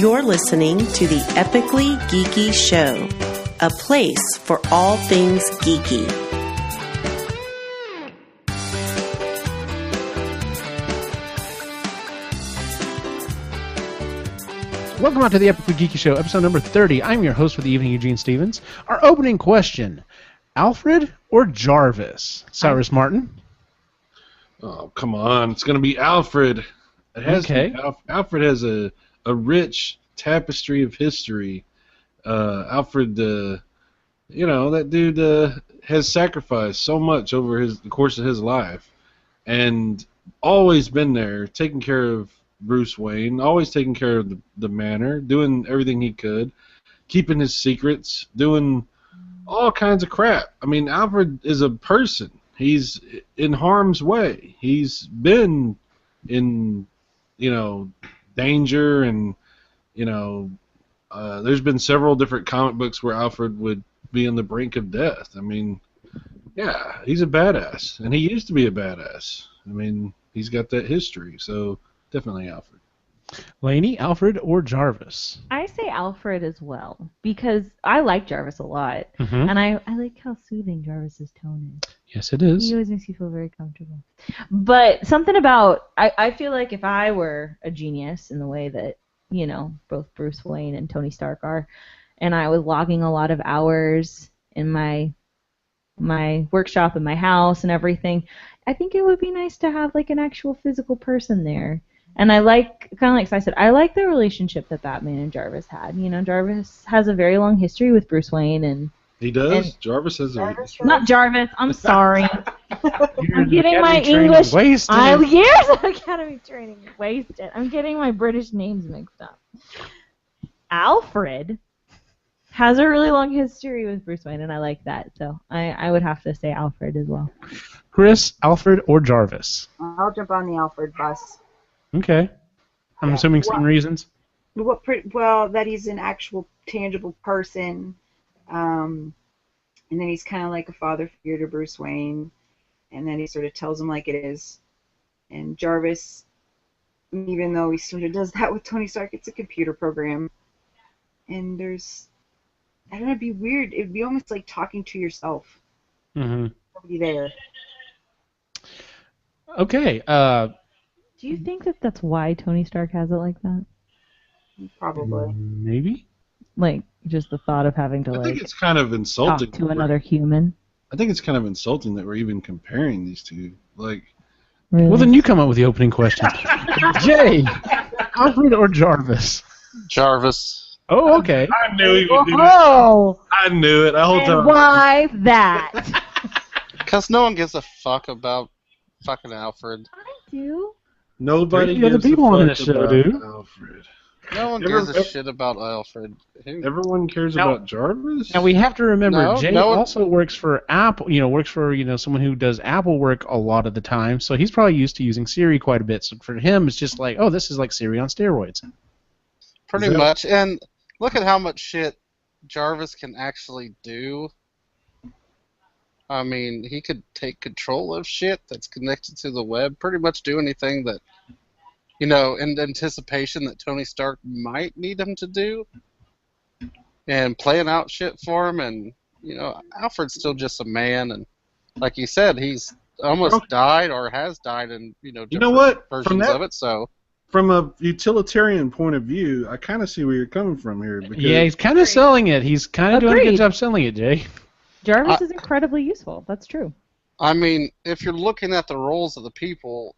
You're listening to the Epically Geeky Show, a place for all things geeky. Welcome out to the Epically Geeky Show, episode number 30. I'm your host for the evening, Eugene Stevens. Our opening question, Alfred or Jarvis? Cyrus Martin? Oh, come on. It's going to be Alfred. It has to be. Alfred has a rich tapestry of history. Alfred, that dude has sacrificed so much over the course of his life and always been there, taking care of Bruce Wayne, always taking care of the manor, doing everything he could, keeping his secrets, doing all kinds of crap. I mean, Alfred is a person. He's in harm's way. He's been in, danger, and, there's been several different comic books where Alfred would be on the brink of death. I mean, yeah, he's a badass, and he used to be a badass. I mean, he's got that history, so definitely Alfred. Lainey, Alfred or Jarvis? I say Alfred as well, because I like Jarvis a lot, and I like how soothing Jarvis's tone is. Yes, it is. He always makes you feel very comfortable. But something about, I feel like if I were a genius in the way that, both Bruce Wayne and Tony Stark are, and I was logging a lot of hours in my workshop and my house and everything, I think it would be nice to have like an actual physical person there. And I like, kind of like I said, I like the relationship that Batman and Jarvis had. Jarvis has a very long history with Bruce Wayne, and he does. Jarvis has a not Jarvis. I'm sorry. I'm getting my English wasted. Years of Academy training wasted. I'm getting my British names mixed up. Alfred has a really long history with Bruce Wayne, and I like that. So I would have to say Alfred as well. Chris, Alfred or Jarvis? I'll jump on the Alfred bus. Okay. I'm assuming same reasons? Well, that he's an actual tangible person, and then he's kind of like a father figure to Bruce Wayne, and then he sort of tells him like it is. And Jarvis, even though he sort of does that with Tony Stark, it's a computer program. And I don't know, it'd be weird. It'd be almost like talking to yourself. Mm-hmm. Nobody there. Okay, do you think that that's why Tony Stark has it like that? Probably. Maybe. Like, just the thought of having to, I think it's kind of insulting talk to another human. I think it's kind of insulting that we're even comparing these two. Like, really? Well, then you come up with the opening question. Jay, Alfred or Jarvis? Jarvis. Oh, okay. I knew he would do Oh! that. I knew it. I whole time. Why that? Because no one gives a fuck about fucking Alfred. I do. Nobody The other gives a people on fuck this show about do. Alfred. No one gives a shit about Alfred. Everyone cares about Jarvis? Now we have to remember, Jay no one- also works for Apple. Works for someone who does Apple work a lot of the time. So he's probably used to using Siri quite a bit. So for him, it's just like, oh, this is like Siri on steroids. Pretty much. And look at how much shit Jarvis can actually do. I mean, he could take control of shit that's connected to the web, pretty much do anything that, in anticipation that Tony Stark might need him to do, and playing out shit for him. And, Alfred's still just a man, and like you said, he's almost died or has died in, different versions of it, so... From a utilitarian point of view, I kind of see where you're coming from here. Because Yeah, he's kind of selling it. He's kind of doing a good job selling it, Jay. Jarvis is incredibly useful. That's true. I mean, if you're looking at the roles of the people,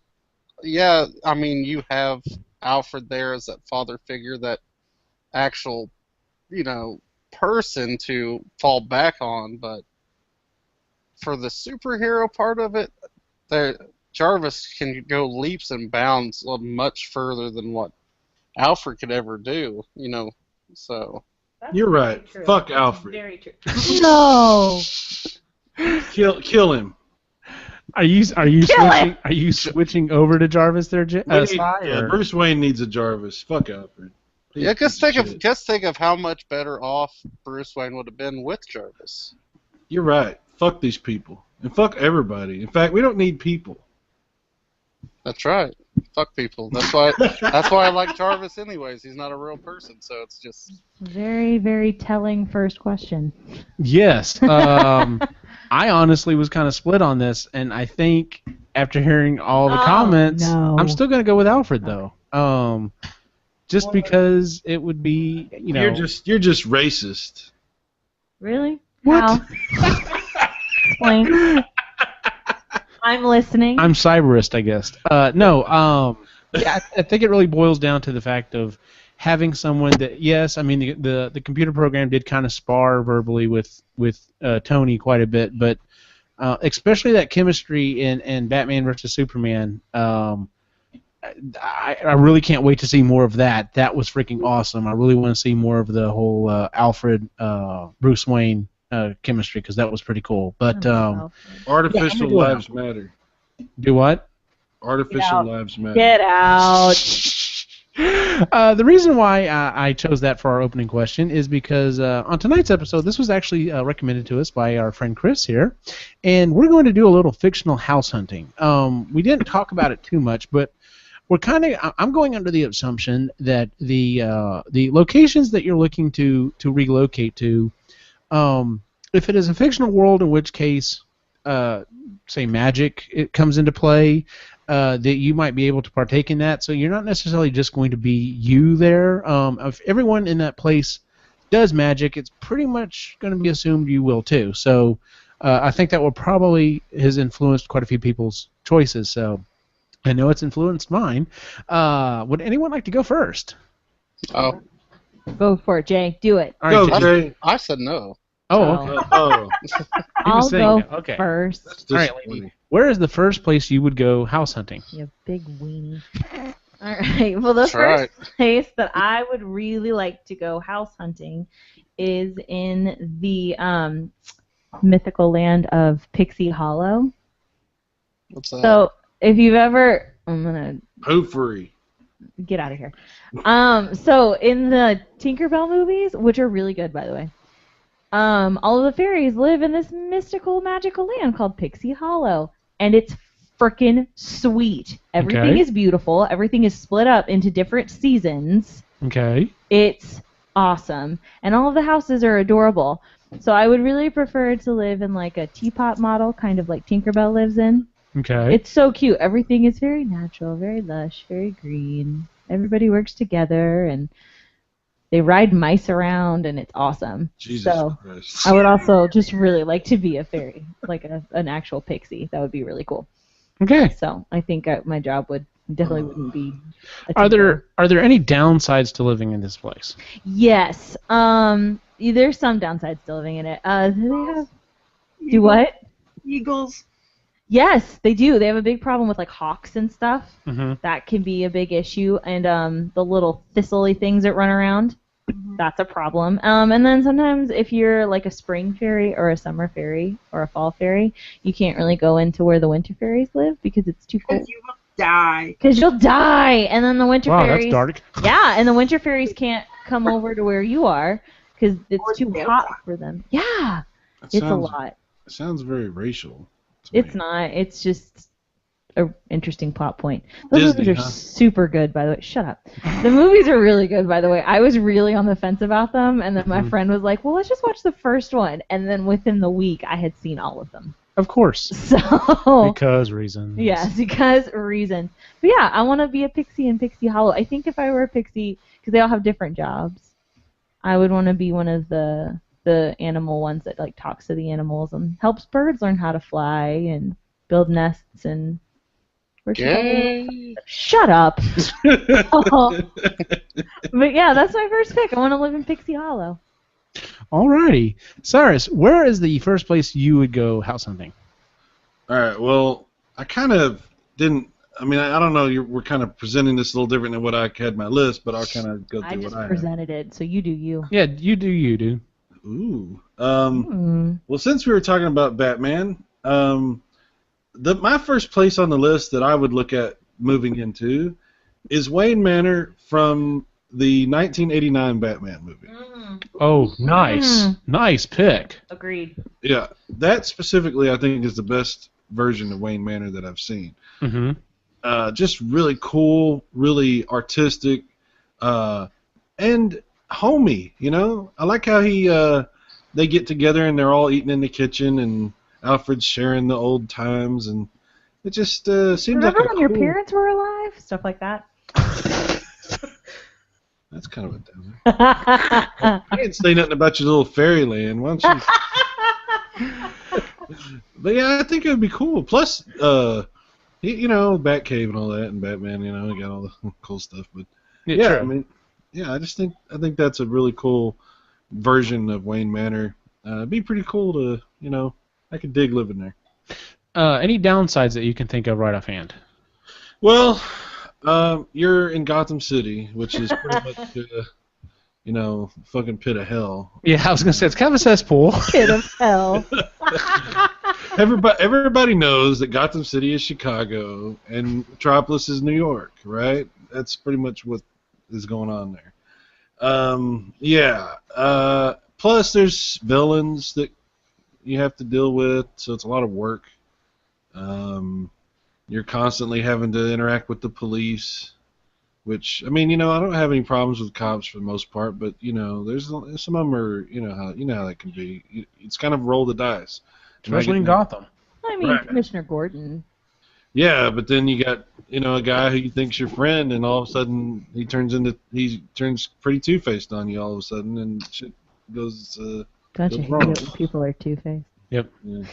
yeah, I mean, you have Alfred there as that father figure, that actual, person to fall back on, but for the superhero part of it, Jarvis can go leaps and bounds much further than what Alfred could ever do, so... You're right. True. Fuck Alfred. Very true. No. Kill him. Are you switching over to Jarvis there, Jay? Bruce Wayne needs a Jarvis. Fuck Alfred. Just think of how much better off Bruce Wayne would have been with Jarvis. You're right. Fuck these people. And fuck everybody. In fact, we don't need people. That's right. Fuck people. That's why I like Jarvis anyways. He's not a real person, so it's just... Very, very telling first question. Yes. I honestly was kind of split on this, and I think after hearing all the comments, no. I'm still going to go with Alfred, though. Just because it would be, You're just racist. Really? What? How? Explain. I'm listening. I'm cyberist, I guess. No. Yeah, I think it really boils down to the fact of having someone that, yes, I mean the computer program did kind of spar verbally with Tony quite a bit, but especially that chemistry in Batman versus Superman. I really can't wait to see more of that. That was freaking awesome. I really want to see more of the whole Alfred Bruce Wayne chemistry because that was pretty cool. But artificial lives matter. Do what? Artificial lives matter. Get out. The reason why I chose that for our opening question is because on tonight's episode, this was actually recommended to us by our friend Chris here, and we're going to do a little fictional house hunting. We didn't talk about it too much, but I'm going under the assumption that the locations that you're looking to relocate to, if it is a fictional world, in which case, say magic it comes into play, that you might be able to partake in that. So you're not necessarily just going to be you there. If everyone in that place does magic, it's pretty much going to be assumed you will too. So I think that will probably has influenced quite a few people's choices. So I know it's influenced mine. Would anyone like to go first? Oh. Go for it, Jay. Do it. All right, Jay. I said no. Oh, okay. Oh. I'll go okay. first. All right, lady. Where is the first place you would go house hunting? You big weenie. All right. Well, the first place that I would really like to go house hunting is in the mythical land of Pixie Hollow. What's that? So, if you've ever... I'm going to... Hoofery. Get out of here. So, in the Tinkerbell movies, which are really good, by the way, all of the fairies live in this mystical, magical land called Pixie Hollow, and it's frickin' sweet. Everything is beautiful. Everything is split up into different seasons. Okay. It's awesome, and all of the houses are adorable. So I would really prefer to live in like a teapot model, kind of like Tinkerbell lives in. Okay. It's so cute. Everything is very natural, very lush, very green. Everybody works together, and they ride mice around, and it's awesome. Jesus so Christ. I would also just really like to be a fairy, like an actual pixie. That would be really cool. Okay. So I think my job definitely wouldn't be. Are there any downsides to living in this place? Yes. There's some downsides to living in it. Do they have? Do what? Eagles. Yes, they do. They have a big problem with like hawks and stuff. Mm-hmm. That can be a big issue, and the little thistly things that run around. That's a problem. And then sometimes if you're like a spring fairy or a summer fairy or a fall fairy, you can't really go into where the winter fairies live because it's too cold. Because you will die. Because you'll die, and then the winter Wow, fairies. that's dark. Yeah, and the winter fairies can't come over to where you are because Or it's too they'll hot die. for them. Yeah, it's a lot. It sounds very racial. It's not. It's just an interesting plot point. Those Disney, movies are huh? super good, by the way. Shut up. The movies are really good, by the way. I was really on the fence about them, and then my friend was like, well, let's just watch the first one. And then within the week, I had seen all of them. Of course. So Because reasons. yes, because reasons. But yeah, I want to be a pixie in Pixie Hollow. I think if I were a pixie, because they all have different jobs, I would want to be one of the animal ones that like talks to the animals and helps birds learn how to fly and build nests and. Yay! Shut up. But yeah, that's my first pick. I want to live in Pixie Hollow. Alrighty. Cyrus, where is the first place you would go house hunting? All right. Well, I kind of didn't. I mean, I don't know. We're kind of presenting this a little different than what I had in my list, but I'll kind of go through I what just I have. presented it, so you do you. Yeah, you do you, dude. Ooh. Well, since we were talking about Batman, my first place on the list that I would look at moving into is Wayne Manor from the 1989 Batman movie. Oh, nice. Nice pick. Agreed. Yeah, that specifically I think is the best version of Wayne Manor that I've seen. Mm-hmm. just really cool, really artistic, and homey. You know, I like how they get together and they're all eating in the kitchen, and Alfred's sharing the old times, and it just seems Remember like when your parents were alive? Stuff like that. That's kind of a downer. I didn't say nothing about your little fairyland. Why don't you? But yeah, I think it would be cool. Plus, you know, Batcave and all that, and Batman. You know, got all the cool stuff. But yeah, true. I mean, yeah, I think that's a really cool version of Wayne Manor. It'd be pretty cool to, you know, I could dig living there. Any downsides that you can think of right offhand? Well, you're in Gotham City, which is pretty much, you know, fucking pit of hell. Yeah, I was gonna say it's kind of a cesspool. Pit of hell. Everybody knows that Gotham City is Chicago and Metropolis is New York, right? That's pretty much what is going on there. Yeah. Plus, there's villains that you have to deal with, so it's a lot of work. You're constantly having to interact with the police, which, I mean, you know, I don't have any problems with cops for the most part, but, you know, there's some of them are, you know how that can be. It's kind of roll the dice. Especially in Gotham. I mean, right. Commissioner Gordon. Yeah, but then you got, you know, a guy who you think's your friend, and all of a sudden he turns pretty two-faced on you all of a sudden, and shit goes. Don't you hate it when people are two-faced? Yep. Yeah.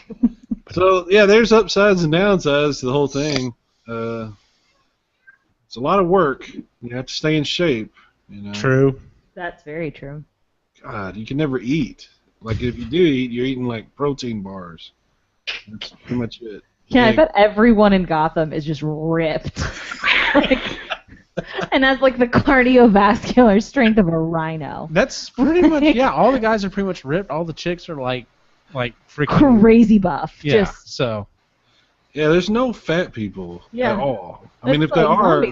So yeah, there's upsides and downsides to the whole thing. It's a lot of work. You have to stay in shape. You know. True. That's very true. God, you can never eat. Like if you do eat, you're eating like protein bars. That's pretty much it. Yeah, I bet everyone in Gotham is just ripped. And has like the cardiovascular strength of a rhino. That's pretty much, yeah, all the guys are pretty much ripped. All the chicks are like freaking crazy buff. Yeah, just so. Yeah, there's no fat people at all. I mean, if like there are,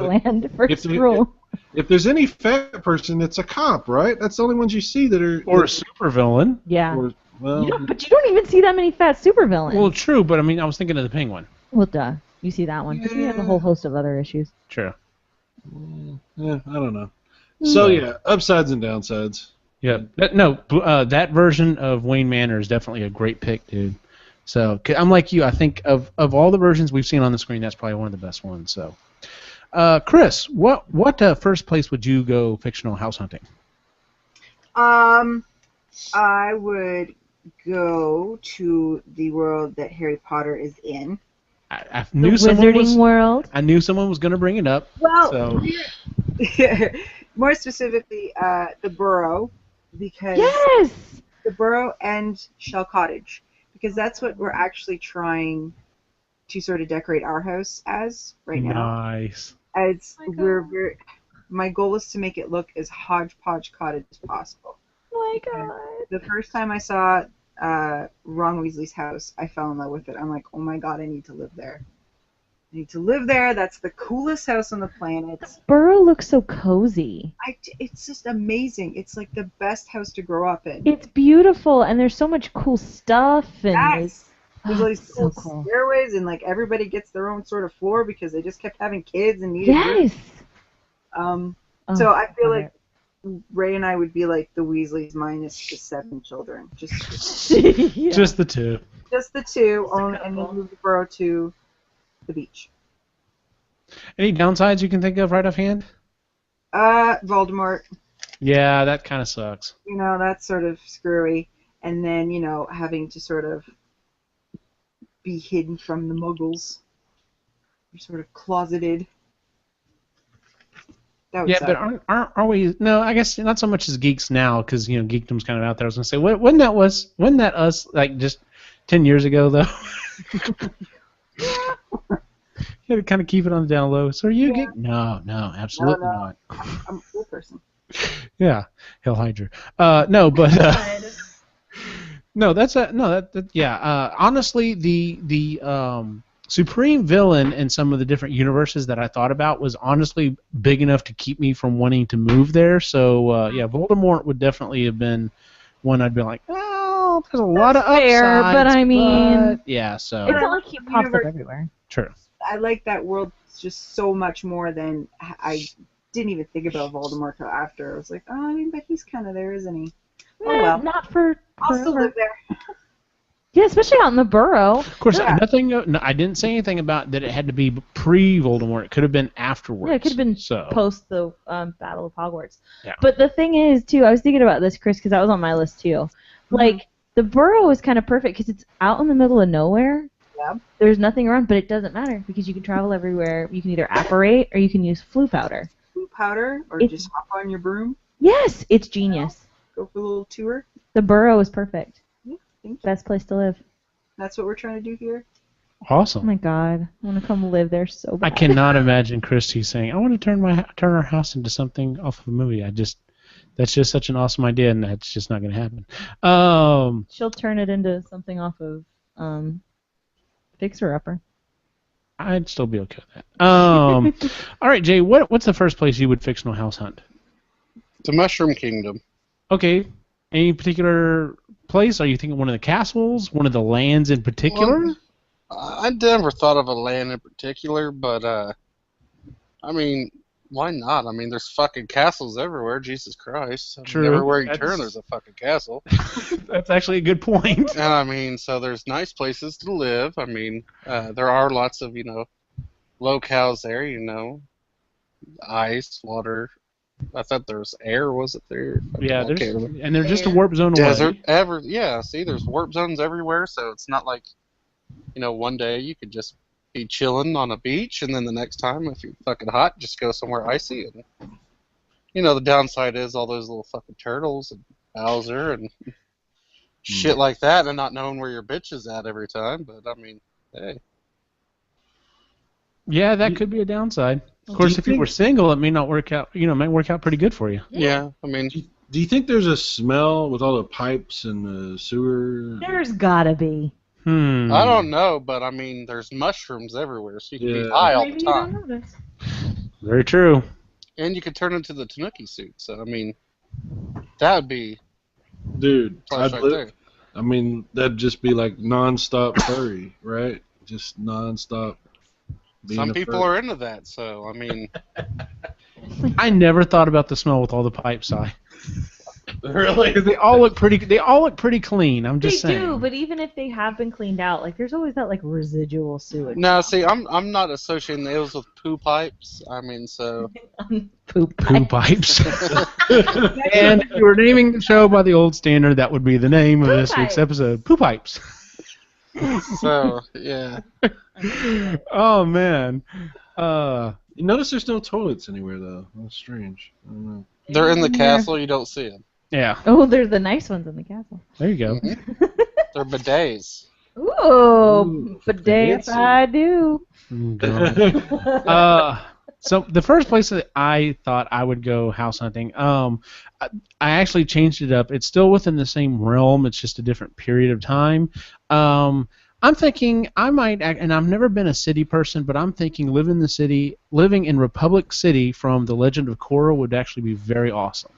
if there's any fat person, it's a cop, right? That's the only ones you see that are. Or a supervillain. Yeah. Well, but you don't even see that many fat supervillains. Well, true, but I mean, I was thinking of the Penguin. Well, duh. You see that one. Because we have a whole host of other issues. True. Yeah, I don't know. So, yeah, upsides and downsides. Yeah. That version of Wayne Manor is definitely a great pick, dude. So, I'm like you. I think of all the versions we've seen on the screen, that's probably one of the best ones. So, Chris, what first place would you go fictional house hunting? I would go to the world that Harry Potter is in. I knew the Wizarding World. I knew someone was going to bring it up. Well, so. More specifically, the Burrow, because the Burrow and Shell Cottage, because that's what we're actually trying to sort of decorate our house as right now. Nice. My goal is to make it look as hodgepodge cottage as possible. Oh my God. The first time I saw Ron Weasley's house, I fell in love with it. I'm like, oh my God, I need to live there. I need to live there. That's the coolest house on the planet. Burrow looks so cozy. It's just amazing. It's like the best house to grow up in. It's beautiful, and there's so much cool stuff. And yes. There's all these cool stairways, and like everybody gets their own sort of floor because they just kept having kids and needed room. So I feel like Ray and I would be like the Weasleys minus the 7 children. Just the 2. Just the 2, and then move the Burrow to the beach. Any downsides you can think of right offhand? Voldemort. Yeah, that kind of sucks. You know, that's sort of screwy. And then, you know, having to sort of be hidden from the Muggles. You're sort of closeted. Yeah, but aren't we? No, I guess not so much as geeks now, because you know geekdom's kind of out there. I was gonna say, wasn't that us like just 10 years ago though? You had to kind of keep it on the down low. So are you a geek? No, absolutely not. I'm a cool person. Yeah, Hell Hydra. No, but no, yeah. Honestly, the supreme villain in some of the different universes that I thought about was honestly big enough to keep me from wanting to move there. So yeah, Voldemort would definitely have been one I'd be like, oh, there's a lot of upsides, but I mean, yeah. So it's not like he pops up everywhere. True. I like that world just so much more than I didn't even think about Voldemort till after. I was like, oh, I mean, but he's kind of there, isn't he? Oh well. Not for I'll still forever. live there. Yeah, especially out in the Burrow. Of course, Yeah. I didn't say anything about that it had to be pre-Voldemort. It could have been afterwards. Yeah, it could have been so. post the Battle of Hogwarts. Yeah. But the thing is, too, I was thinking about this, Chris, because that was on my list, too. Like, the Burrow is kind of perfect because it's out in the middle of nowhere. Yeah. There's nothing around, but it doesn't matter because you can travel everywhere. You can either apparate or you can use flu powder. Blue powder, or It's- just hop on your broom, Yes, it's genius. go for a little tour. The Burrow is perfect. Thank you. Best place to live. That's what we're trying to do here. Oh Awesome. my God, I want to come live there so bad. I cannot imagine Christy saying, "I want to turn our house into something off of a movie." That's just such an awesome idea, and that's just not going to happen. She'll turn it into something off of Fixer Upper. I'd still be okay with that. All right, Jay, what's the first place you would fictional house hunt? The Mushroom Kingdom. Okay, any particular place? Are you thinking one of the castles, one of the lands in particular? Well, I never thought of a land in particular, but I mean, why not? I mean, there's fucking castles everywhere. Jesus Christ! I mean, True. everywhere you That's- turn, there's a fucking castle. That's actually a good point. And I mean, so there's nice places to live. I mean, there are lots of locales there. Ice, water. I thought there was air. Was it there? Yeah, I can't remember. and they're just a warp zone Desert, away. yeah. See, there's warp zones everywhere, so it's not like, one day you could just be chilling on a beach, and then the next time, if you're fucking hot, just go somewhere icy. And the downside is all those little fucking turtles and Bowser and shit like that, and not knowing where your bitch is at every time. But I mean, hey. Yeah, that could be a downside. Of course, if you were single, it may not work out. It might work out pretty good for you. Yeah, I mean, Do you think there's a smell with all the pipes and the sewer? There's gotta be. I don't know, but I mean, there's mushrooms everywhere, so you can be Yeah. high all the Maybe you time. don't notice. Very true. And you could turn into the Tanuki suit, so I mean, that would be Dude, plus right there. I mean, that'd just be like non-stop furry, right? Just non-stop. being Some a people furry. are into that, so I mean, I never thought about the smell with all the pipes. Really? Because they all look pretty. They all look pretty clean. I'm just They saying. do, but even if they have been cleaned out, like there's always that like residual sewage. no, see, I'm not associating those with poo pipes. I mean, so Poop. Poo pipes. And if you were naming the show by the old standard, that would be the name of Poo this week's pipes. episode. Poo pipes. yeah. Oh man. You notice there's no toilets anywhere though. That's strange. I don't know. They're in the castle, you don't see them. Yeah. Oh, they're the nice ones in the castle. There you go. They're bidets. Ooh, but if fancy. I do. So the first place that I thought I would go house hunting, I actually changed it up. It's still within the same realm. It's just a different period of time. I'm thinking I might, and I've never been a city person, but I'm thinking living in Republic City from The Legend of Korra would actually be very awesome.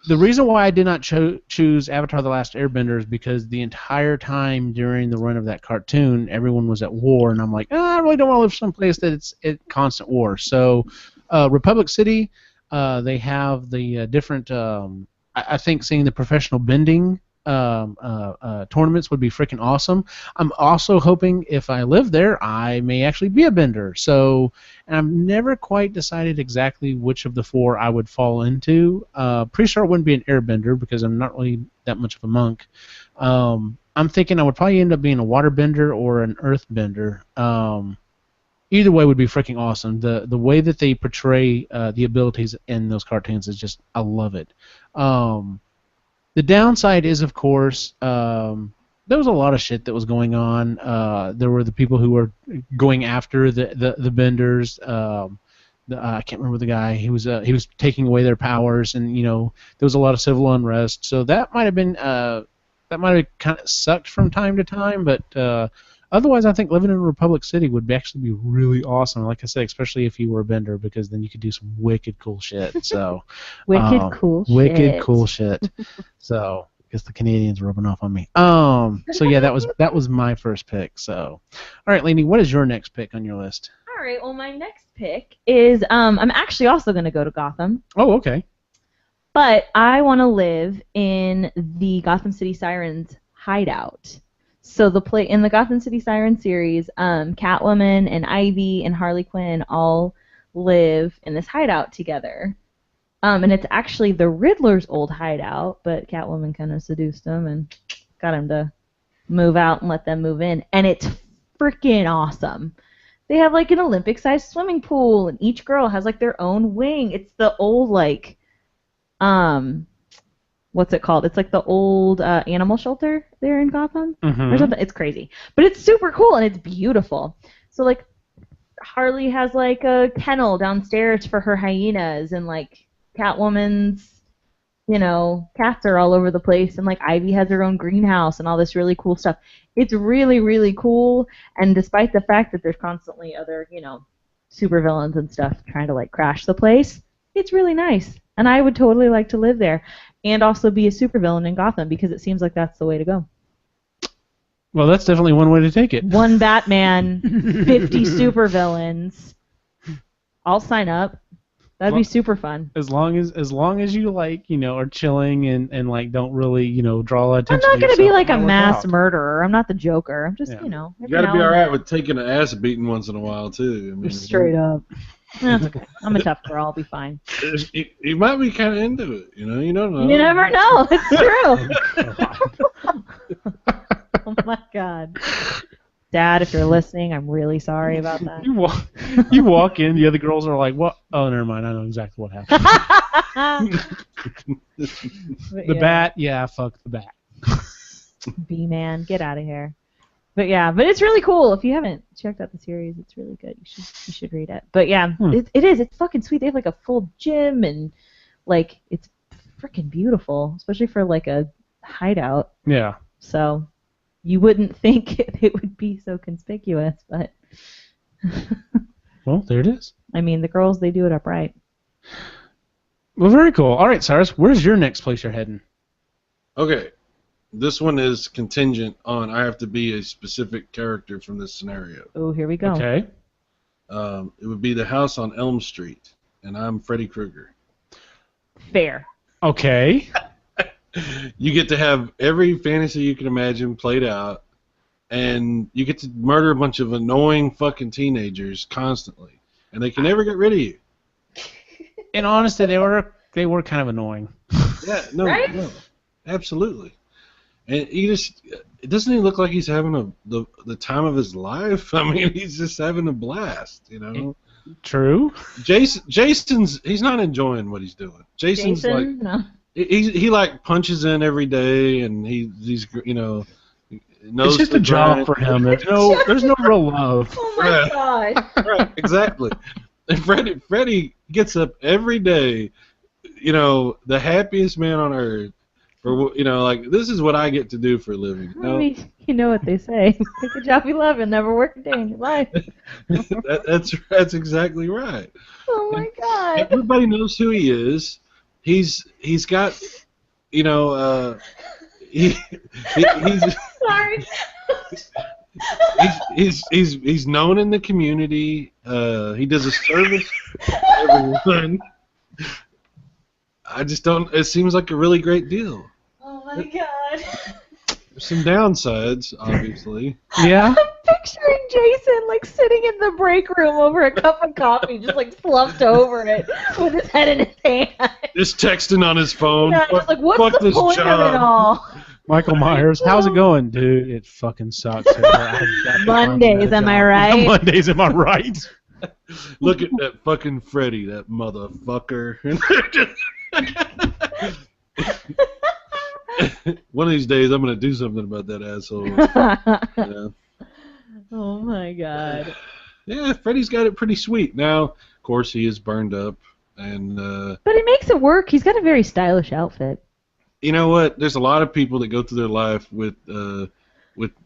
The reason why I did not choose Avatar: The Last Airbender is because the entire time during the run of that cartoon, everyone was at war, and I'm like, I really don't want to live someplace that it's at constant war. So, Republic City, they have the different. I think seeing the professional bending tournaments would be freaking awesome. I'm also hoping if I live there, I may actually be a bender. So, and I've never quite decided exactly which of the four I would fall into. Pretty sure it wouldn't be an airbender because I'm not really that much of a monk. I'm thinking I would probably end up being a waterbender or an earthbender. Either way would be freaking awesome. The way that they portray the abilities in those cartoons is just, I love it. The downside is, of course, there was a lot of shit that was going on. There were the people who were going after the benders. I can't remember the guy. He was taking away their powers, and there was a lot of civil unrest. So that might have been kind of sucked from time to time. But otherwise, I think living in Republic City would actually be really awesome. Like I said, especially if you were a bender, because then you could do some wicked cool shit. So Wicked cool shit. Wicked cool shit. So guess the Canadians are rubbing off on me. So yeah, that was my first pick. So, all right, Lainey, what is your next pick on your list? All right. Well, my next pick is I'm actually also going to go to Gotham. Oh, okay. But I want to live in the Gotham City Sirens hideout. So in the Gotham City Sirens series, Catwoman and Ivy and Harley Quinn all live in this hideout together. And it's actually the Riddler's old hideout, but Catwoman kind of seduced him and got him to move out and let them move in. And it's freaking awesome. They have like an Olympic-sized swimming pool, and each girl has like their own wing. It's the old like what's it called? It's like the old animal shelter there in Gotham or something. It's crazy, but it's super cool and it's beautiful. So like Harley has like a kennel downstairs for her hyenas, and like Catwoman's, cats are all over the place, and like Ivy has her own greenhouse and all this really cool stuff. It's really, really cool, and despite the fact that there's constantly other, supervillains and stuff trying to like crash the place, it's really nice. And I would totally like to live there and also be a supervillain in Gotham because it seems like that's the way to go. Well, that's definitely one way to take it. One Batman, 50 supervillains. I'll sign up. That'd be super fun. As long as you like, are chilling and like don't really, draw attention. I'm not gonna be like a mass murderer. I'm not the Joker. I'm just, You gotta be all right with taking an ass beating once in a while too. I mean, straight up. That's okay. I'm a tough girl. I'll be fine. You might be kind of into it. You don't know. You never know. It's true. Oh my God. Dad, if you're listening, I'm really sorry about that. You walk in, the other girls are like, "What? Oh, never mind. I know exactly what happened." The bat, yeah, fuck the bat. B-man, get out of here. But it's really cool. If you haven't checked out the series, it's really good. You should read it. But yeah, it is. It's fucking sweet. They have like a full gym and like it's freaking beautiful, especially for like a hideout. Yeah. So you wouldn't think it would be so conspicuous, but well, there it is. I mean, the girls, they do it up right. Well, very cool. All right, Cyrus, where's your next place you're heading? Okay. This one is contingent on I have to be a specific character from this scenario. Oh, here we go. Okay. It would be the house on Elm Street, and I'm Freddy Krueger. Fair. Okay. You get to have every fantasy you can imagine played out, and you get to murder a bunch of annoying fucking teenagers constantly, and they can never get rid of you. In honesty, they were kind of annoying. Yeah, no, right? No, absolutely. And it doesn't he look like he's having the time of his life? I mean, he's just having a blast, True. Jason's he's not enjoying what he's doing. Jason's like no. he like punches in every day, and he's knows it's just a job for him. There's no real love. Oh my God. Right, exactly. And Freddy gets up every day, the happiest man on earth. For like this is what I get to do for a living. I mean, you know what they say: take a job you love and never work a day in your life. That's exactly right. Oh my God! Everybody knows who he is. He's got, he's sorry. He's known in the community. He does a service for everyone. I just don't. It seems like a really great deal. Oh my God. There's some downsides, obviously. Yeah. I'm picturing Jason like sitting in the break room over a cup of coffee, just like slumped over it with his head in his hand. Just texting on his phone. Yeah, just like, what's the point of it all? Michael Myers, how's it going, dude? It fucking sucks. Mondays, am I right? Mondays, am I right? Look at that fucking Freddy, that motherfucker. One of these days, I'm gonna do something about that asshole. Yeah. Oh my God. Yeah, Freddy's got it pretty sweet. Now, of course, he is burned up, and. But it makes it work. He's got a very stylish outfit. You know what? There's a lot of people that go through their life with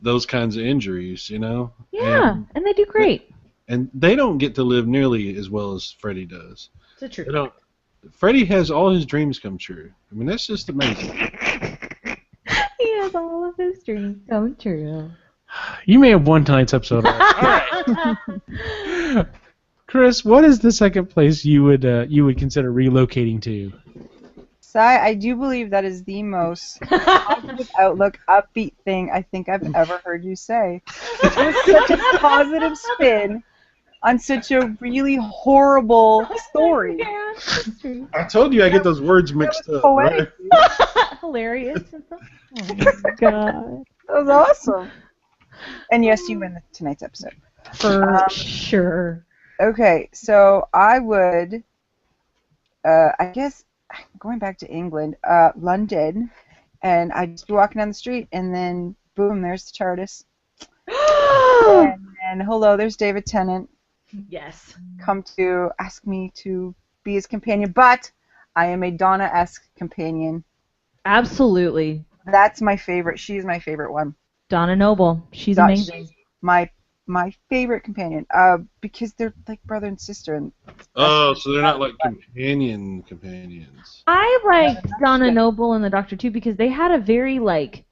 those kinds of injuries. Yeah, and they do great. And they don't get to live nearly as well as Freddy does. It's the truth. Freddy has all his dreams come true. I mean, that's just amazing. makes all of his dreams come true. You may have won tonight's episode. All right. Chris, what is the second place you would consider relocating to? Sai, I do believe that is the most positive outlook, upbeat thing I think I've ever heard you say. It was such a positive spin on such a really horrible story. I told you I get those words mixed up. Poetic. Right? Hilarious. Oh my god. That was awesome. And yes, you win tonight's episode. For sure. Okay, so I would, I guess, going back to England, London, and I'd just be walking down the street, and then, boom, there's the TARDIS. and hello, there's David Tennant. Yes. Come to ask me to be his companion, but I am a Donna-esque companion. Absolutely. That's my favorite. She's my favorite one. Donna Noble. She's amazing. She's my favorite companion, because they're like brother and sister. And oh, so they're not like companions. I liked Donna Noble and the Doctor too because they had a very like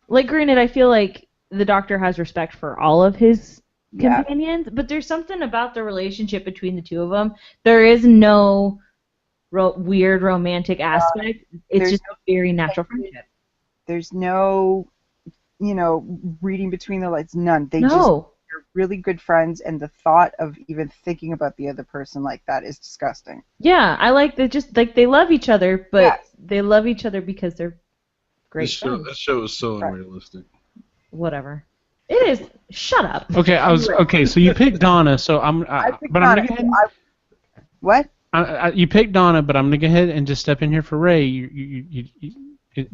granted, I feel like the Doctor has respect for all of his companions, but there's something about the relationship between the two of them. There is no weird romantic aspect. It's just a very natural friendship. There's no, reading between the lines. None. They're really good friends, and the thought of even thinking about the other person like that is disgusting. Yeah, I like that. Just like they love each other, but they love each other because they're great friends. This show is so unrealistic. Whatever. It is. Shut up. Okay. So you picked Donna. So I'm gonna go ahead. What? You picked Donna, but I'm gonna go ahead and just step in here for Ray.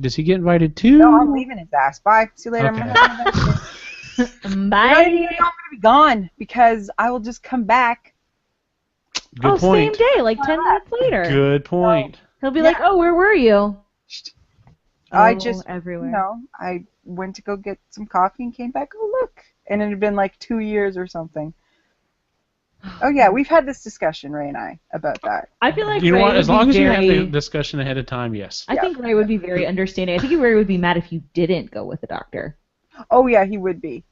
Does he get invited too? No, I'm leaving his ass. Bye. See you later. Okay. Bye. I'm going to be gone because I will just come back. Good point. Same day, like 10 minutes later. Good point. He'll be like, "Oh, where were you?" I just everywhere. I went to go get some coffee and came back. Oh, look. And it had been like 2 years or something. Oh, yeah, we've had this discussion, Ray and I, about that. I feel like you know Ray what? As long as you have very... the discussion ahead of time, yes. I think Ray would be very understanding. I think Ray would be mad if you didn't go with the Doctor. Oh, yeah, he would be.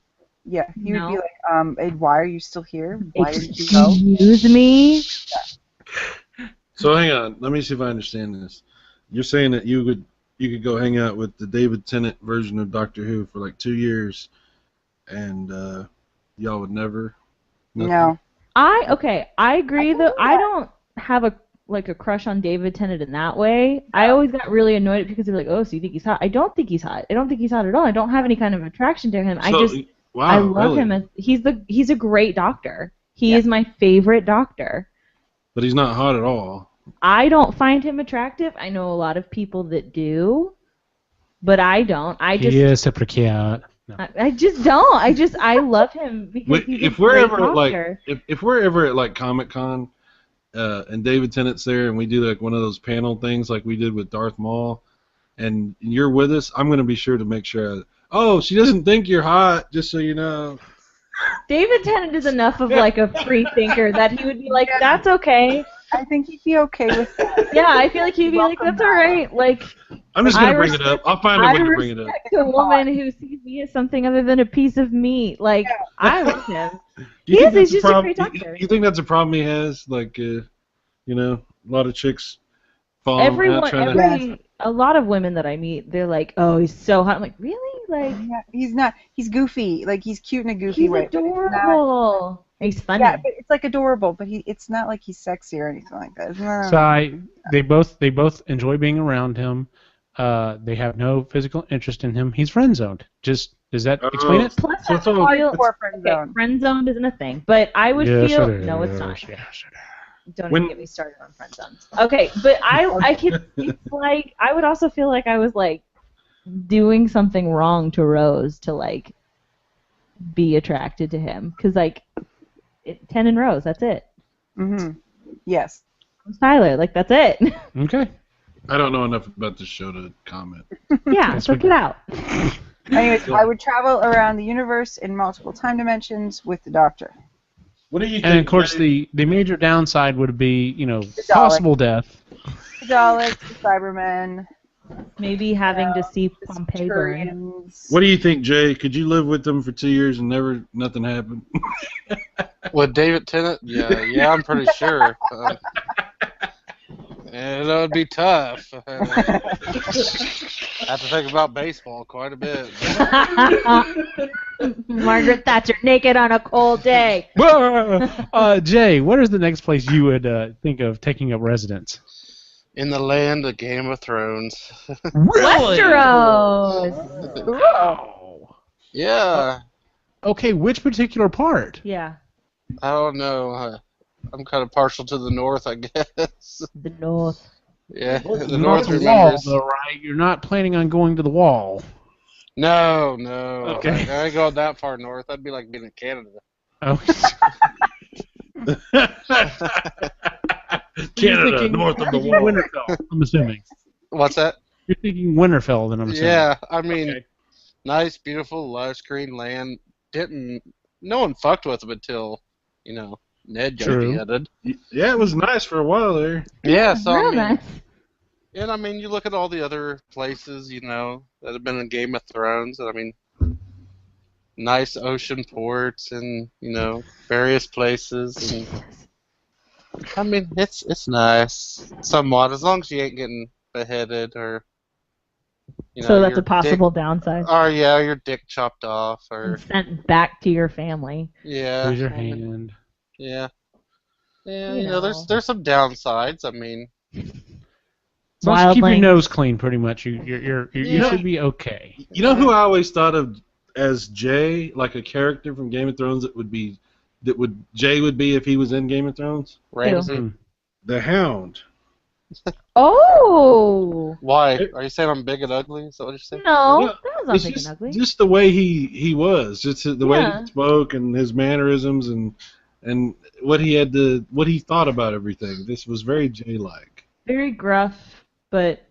Yeah, he would be like, Ed, why are you still here? Why didn't you go? Excuse me? Yeah. So hang on, let me see if I understand this. You're saying that you could go hang out with the David Tennant version of Doctor Who for like 2 years, and y'all would never? Nothing? No. I agree though. I don't have a crush on David Tennant in that way. I always got really annoyed because they're like, "Oh, so you think he's hot?" I don't think he's hot. I don't think he's hot at all. I don't have any kind of attraction to him. I love him. He's a great Doctor. He is my favorite Doctor. But he's not hot at all. I don't find him attractive. I know a lot of people that do, but I don't. He is super cute. No. I just don't. I love him because he's a great Doctor. If we're ever at like Comic-Con and David Tennant's there and we do like one of those panel things like we did with Darth Maul and you're with us, I'm going to be sure to make sure she doesn't think you're hot, just so you know. David Tennant is enough of like a free thinker that he would be like, "That's okay." I think he'd be okay with that. Yeah, I feel like he'd be like, "That's all right." Like, I'm just gonna bring it up. I'll find a way to bring it up. I respect a woman who sees me as something other than a piece of meat. Like, I like him. He's just a great Doctor. You think that's a problem he has? Like, a lot of chicks fall out trying to. A lot of women that I meet, they're like, "Oh, he's so hot." I'm like, "Really?" Like, yeah, he's not. He's goofy. Like, he's cute in a goofy way. He's adorable. He's funny. Yeah, but it's like adorable, but it's not like he's sexy or anything like that. No. So they both enjoy being around him. They have no physical interest in him. He's friend zoned. Does that explain it? Plus, friend zoned isn't a thing. But I would feel no, it's not. Don't even get me started on friend zones. Okay, but I could. It's like I would also feel like I was like doing something wrong to Rose to like be attracted to him because like 10 and Rose, that's it. Mhm. Yes. Tyler, like that's it. Okay. I don't know enough about this show to comment. Yeah, so get out. Anyways, I would travel around the universe in multiple time dimensions with the Doctor. What do you think? And of course, the major downside would be, possible death. The Daleks, the Cybermen. Maybe having to see Pompeii burn. Turians. What do you think, Jay? Could you live with them for 2 years and nothing happened? With David Tennant? Yeah, I'm pretty sure. And it would be tough. I have to think about baseball quite a bit. Margaret Thatcher naked on a cold day. Jay, what is the next place you would think of taking up residence? In the land of Game of Thrones. Really? Westeros. Wow. Yeah. Okay, which particular part? Yeah, I don't know. I'm kind of partial to the north, I guess. the North. Yeah, the Not northern the wall, members. though, right? You're not planning on going to the wall. No. Okay. I ain't going that far north. That'd be like being in Canada. Oh. Canada, north of the wall. Winterfell, I'm assuming. What's that? You're thinking Winterfell, then I'm assuming. Yeah, I mean, Okay. nice, beautiful, lush green land. No one fucked with them until, Ned got True. beheaded. Yeah, it was nice for a while there. Yeah, so Real I mean, nice. and I mean, you look at all the other places, that have been in Game of Thrones, and I mean, nice ocean ports and, various places, and I mean, it's nice, somewhat, as long as you ain't getting beheaded or, So that's your a possible downside. Or yeah, your dick chopped off, or And sent back to your family. yeah, Raise your hand. yeah, You know. there's some downsides. I mean, As long as you keep your Wildling. nose clean, pretty much, you Yeah. should be okay. You know who I always thought of as Jay, like a character from Game of Thrones Jay would be if he was in Game of Thrones? Ramsay. Hmm. The Hound. Oh! Why? Are you saying I'm big and ugly? Is that what you're saying? No, Yeah, that was not It's big just, and ugly. just the way he was, just the way Yeah. he spoke and his mannerisms and what he thought about everything. This was very Jay-like. Very gruff, but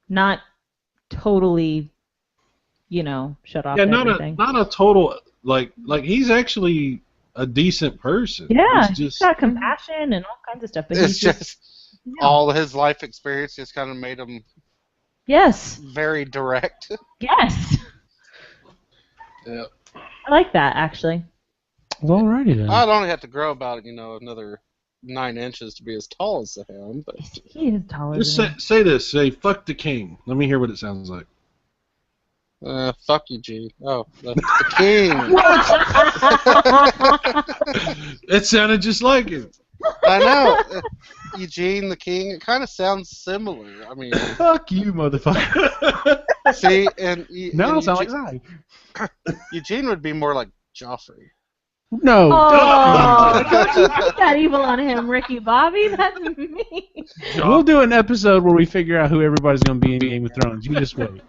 not totally, shut off Yeah, to not everything. a total like he's actually a decent person. Yeah, It's he's just got compassion and all kinds of stuff. But It's he's just just all his life experience just kind of made him yes, very direct. yes. yeah. I like that actually. Well, alrighty then. I'd only have to grow about another 9 inches to be as tall as him, but He is taller Just than say this. Say fuck the king. Let me hear what it sounds like. fuck you, G. Oh, the king. It sounded just like him. I know. Eugene the King. It kind of sounds similar. I mean, Fuck you, motherfucker. see, and No, and it sounds like I. Eugene would be more like Joffrey. No. Oh, don't you put that evil on him, Ricky Bobby. That's me. We'll do an episode where we figure out who everybody's going to be in Game of Thrones. You just wait.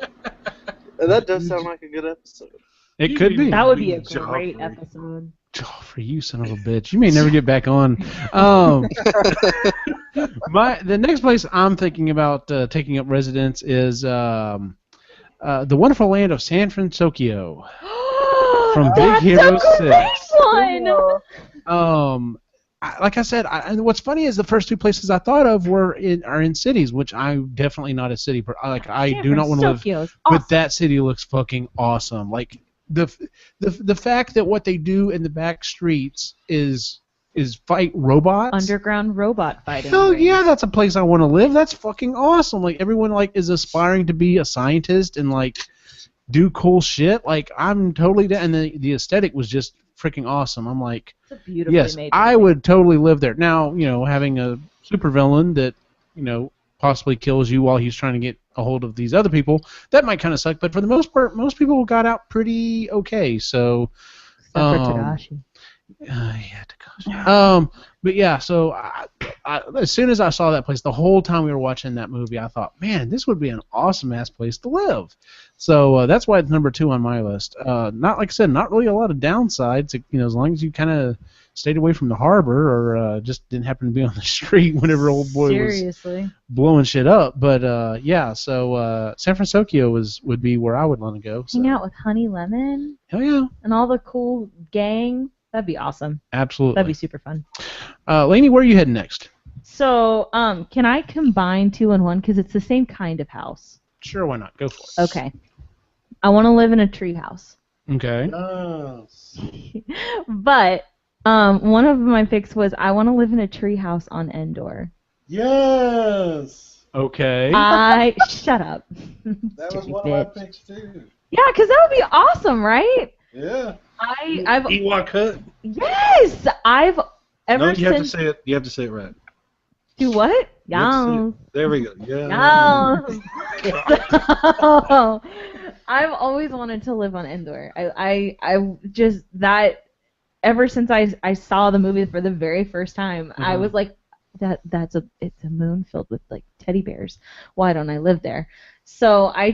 That does sound like a good episode. It could be. That would be a Joffrey. great episode. Joffrey, you son of a bitch. You may never get back on. The next place I'm thinking about taking up residence is the wonderful land of San Francisco from Big That's Hero a 6. great one. Like I said, and what's funny is the first two places I thought of are in cities, which I'm definitely not a city. I do not want to live. Tokyo's But awesome. that city looks fucking awesome. Like the fact that what they do in the back streets is fight robots. Underground robot fighting. Hell ring. yeah, that's a place I want to live. That's fucking awesome. Like everyone is aspiring to be a scientist and do cool shit. Like I'm totally down. And the aesthetic was just freaking awesome. I'm like, It's a beautifully yes, made I movie. would totally live there. Now, having a supervillain that, possibly kills you while he's trying to get a hold of these other people, that might kind of suck. But for the most part, most people got out pretty okay. So, Except for Tadashi. yeah, Takashi. But yeah, so I, as soon as I saw that place, the whole time we were watching that movie, I thought, man, this would be an awesome ass place to live. So that's why it's number 2 on my list. Not like I said, not really a lot of downsides. As long as you kind of stayed away from the harbor or just didn't happen to be on the street whenever old boy was Seriously. blowing shit up. But yeah, so San Francisco would be where I would want to go. So. Hang out with Honey Lemon Hell yeah, and all the cool gang. That'd be awesome. absolutely. That'd be super fun. Lainey, where are you heading next? So, can I combine 2 and 1 because it's the same kind of house? Sure, why not? Go for it. Okay. I want to live in a treehouse. Okay. Yes. But one of my picks was I want to live in a treehouse on Endor. Yes. Okay. Shut up. That was Dirty one of my bitch. picks too. Yeah, because that would be awesome, right? Yeah. I've Ewok hut. yes, I've ever No, you have to since say it. You have to say it right. do what? You have to say Yeah. it. There we go. Yeah. So, I've always wanted to live on Endor. I just that ever since I saw the movie for the very first time, I was like, it's a moon filled with like teddy bears. Why don't I live there? So I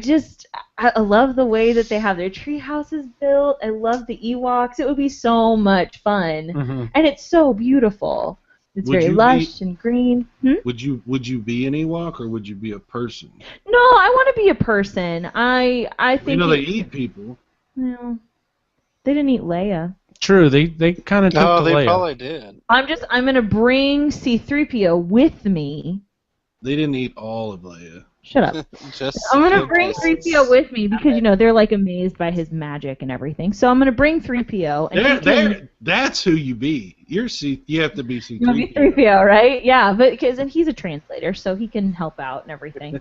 love the way that they have their tree houses built. I love the Ewoks. It would be so much fun, and it's so beautiful. It's very lush and green. Would you be an Ewok or would you be a person? No, I want to be a person. I think they eat people. No, they didn't eat Leia. True, they kind of took No, the they Leia. probably did. I'm gonna bring C-3PO with me. They didn't eat all of Leia. Shut up. Just I'm gonna bring 3PO with me because they're like amazed by his magic and everything. So I'm gonna bring 3PO. And that's who you be. You have to be C-3PO. You want to be 3PO, right? Yeah, and he's a translator, so he can help out and everything.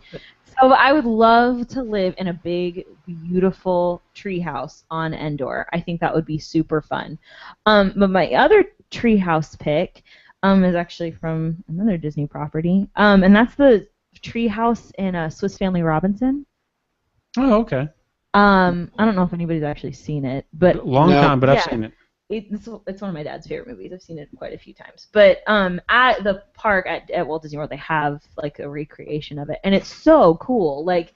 So I would love to live in a big, beautiful treehouse on Endor. I think that would be super fun. But my other treehouse pick is actually from another Disney property, and that's the treehouse in Swiss Family Robinson. Oh, okay. I don't know if anybody's actually seen it, but Long time, but I've seen it. It's one of my dad's favorite movies. I've seen it quite a few times. But at the park at Walt Disney World, they have like a recreation of it, and it's so cool. Like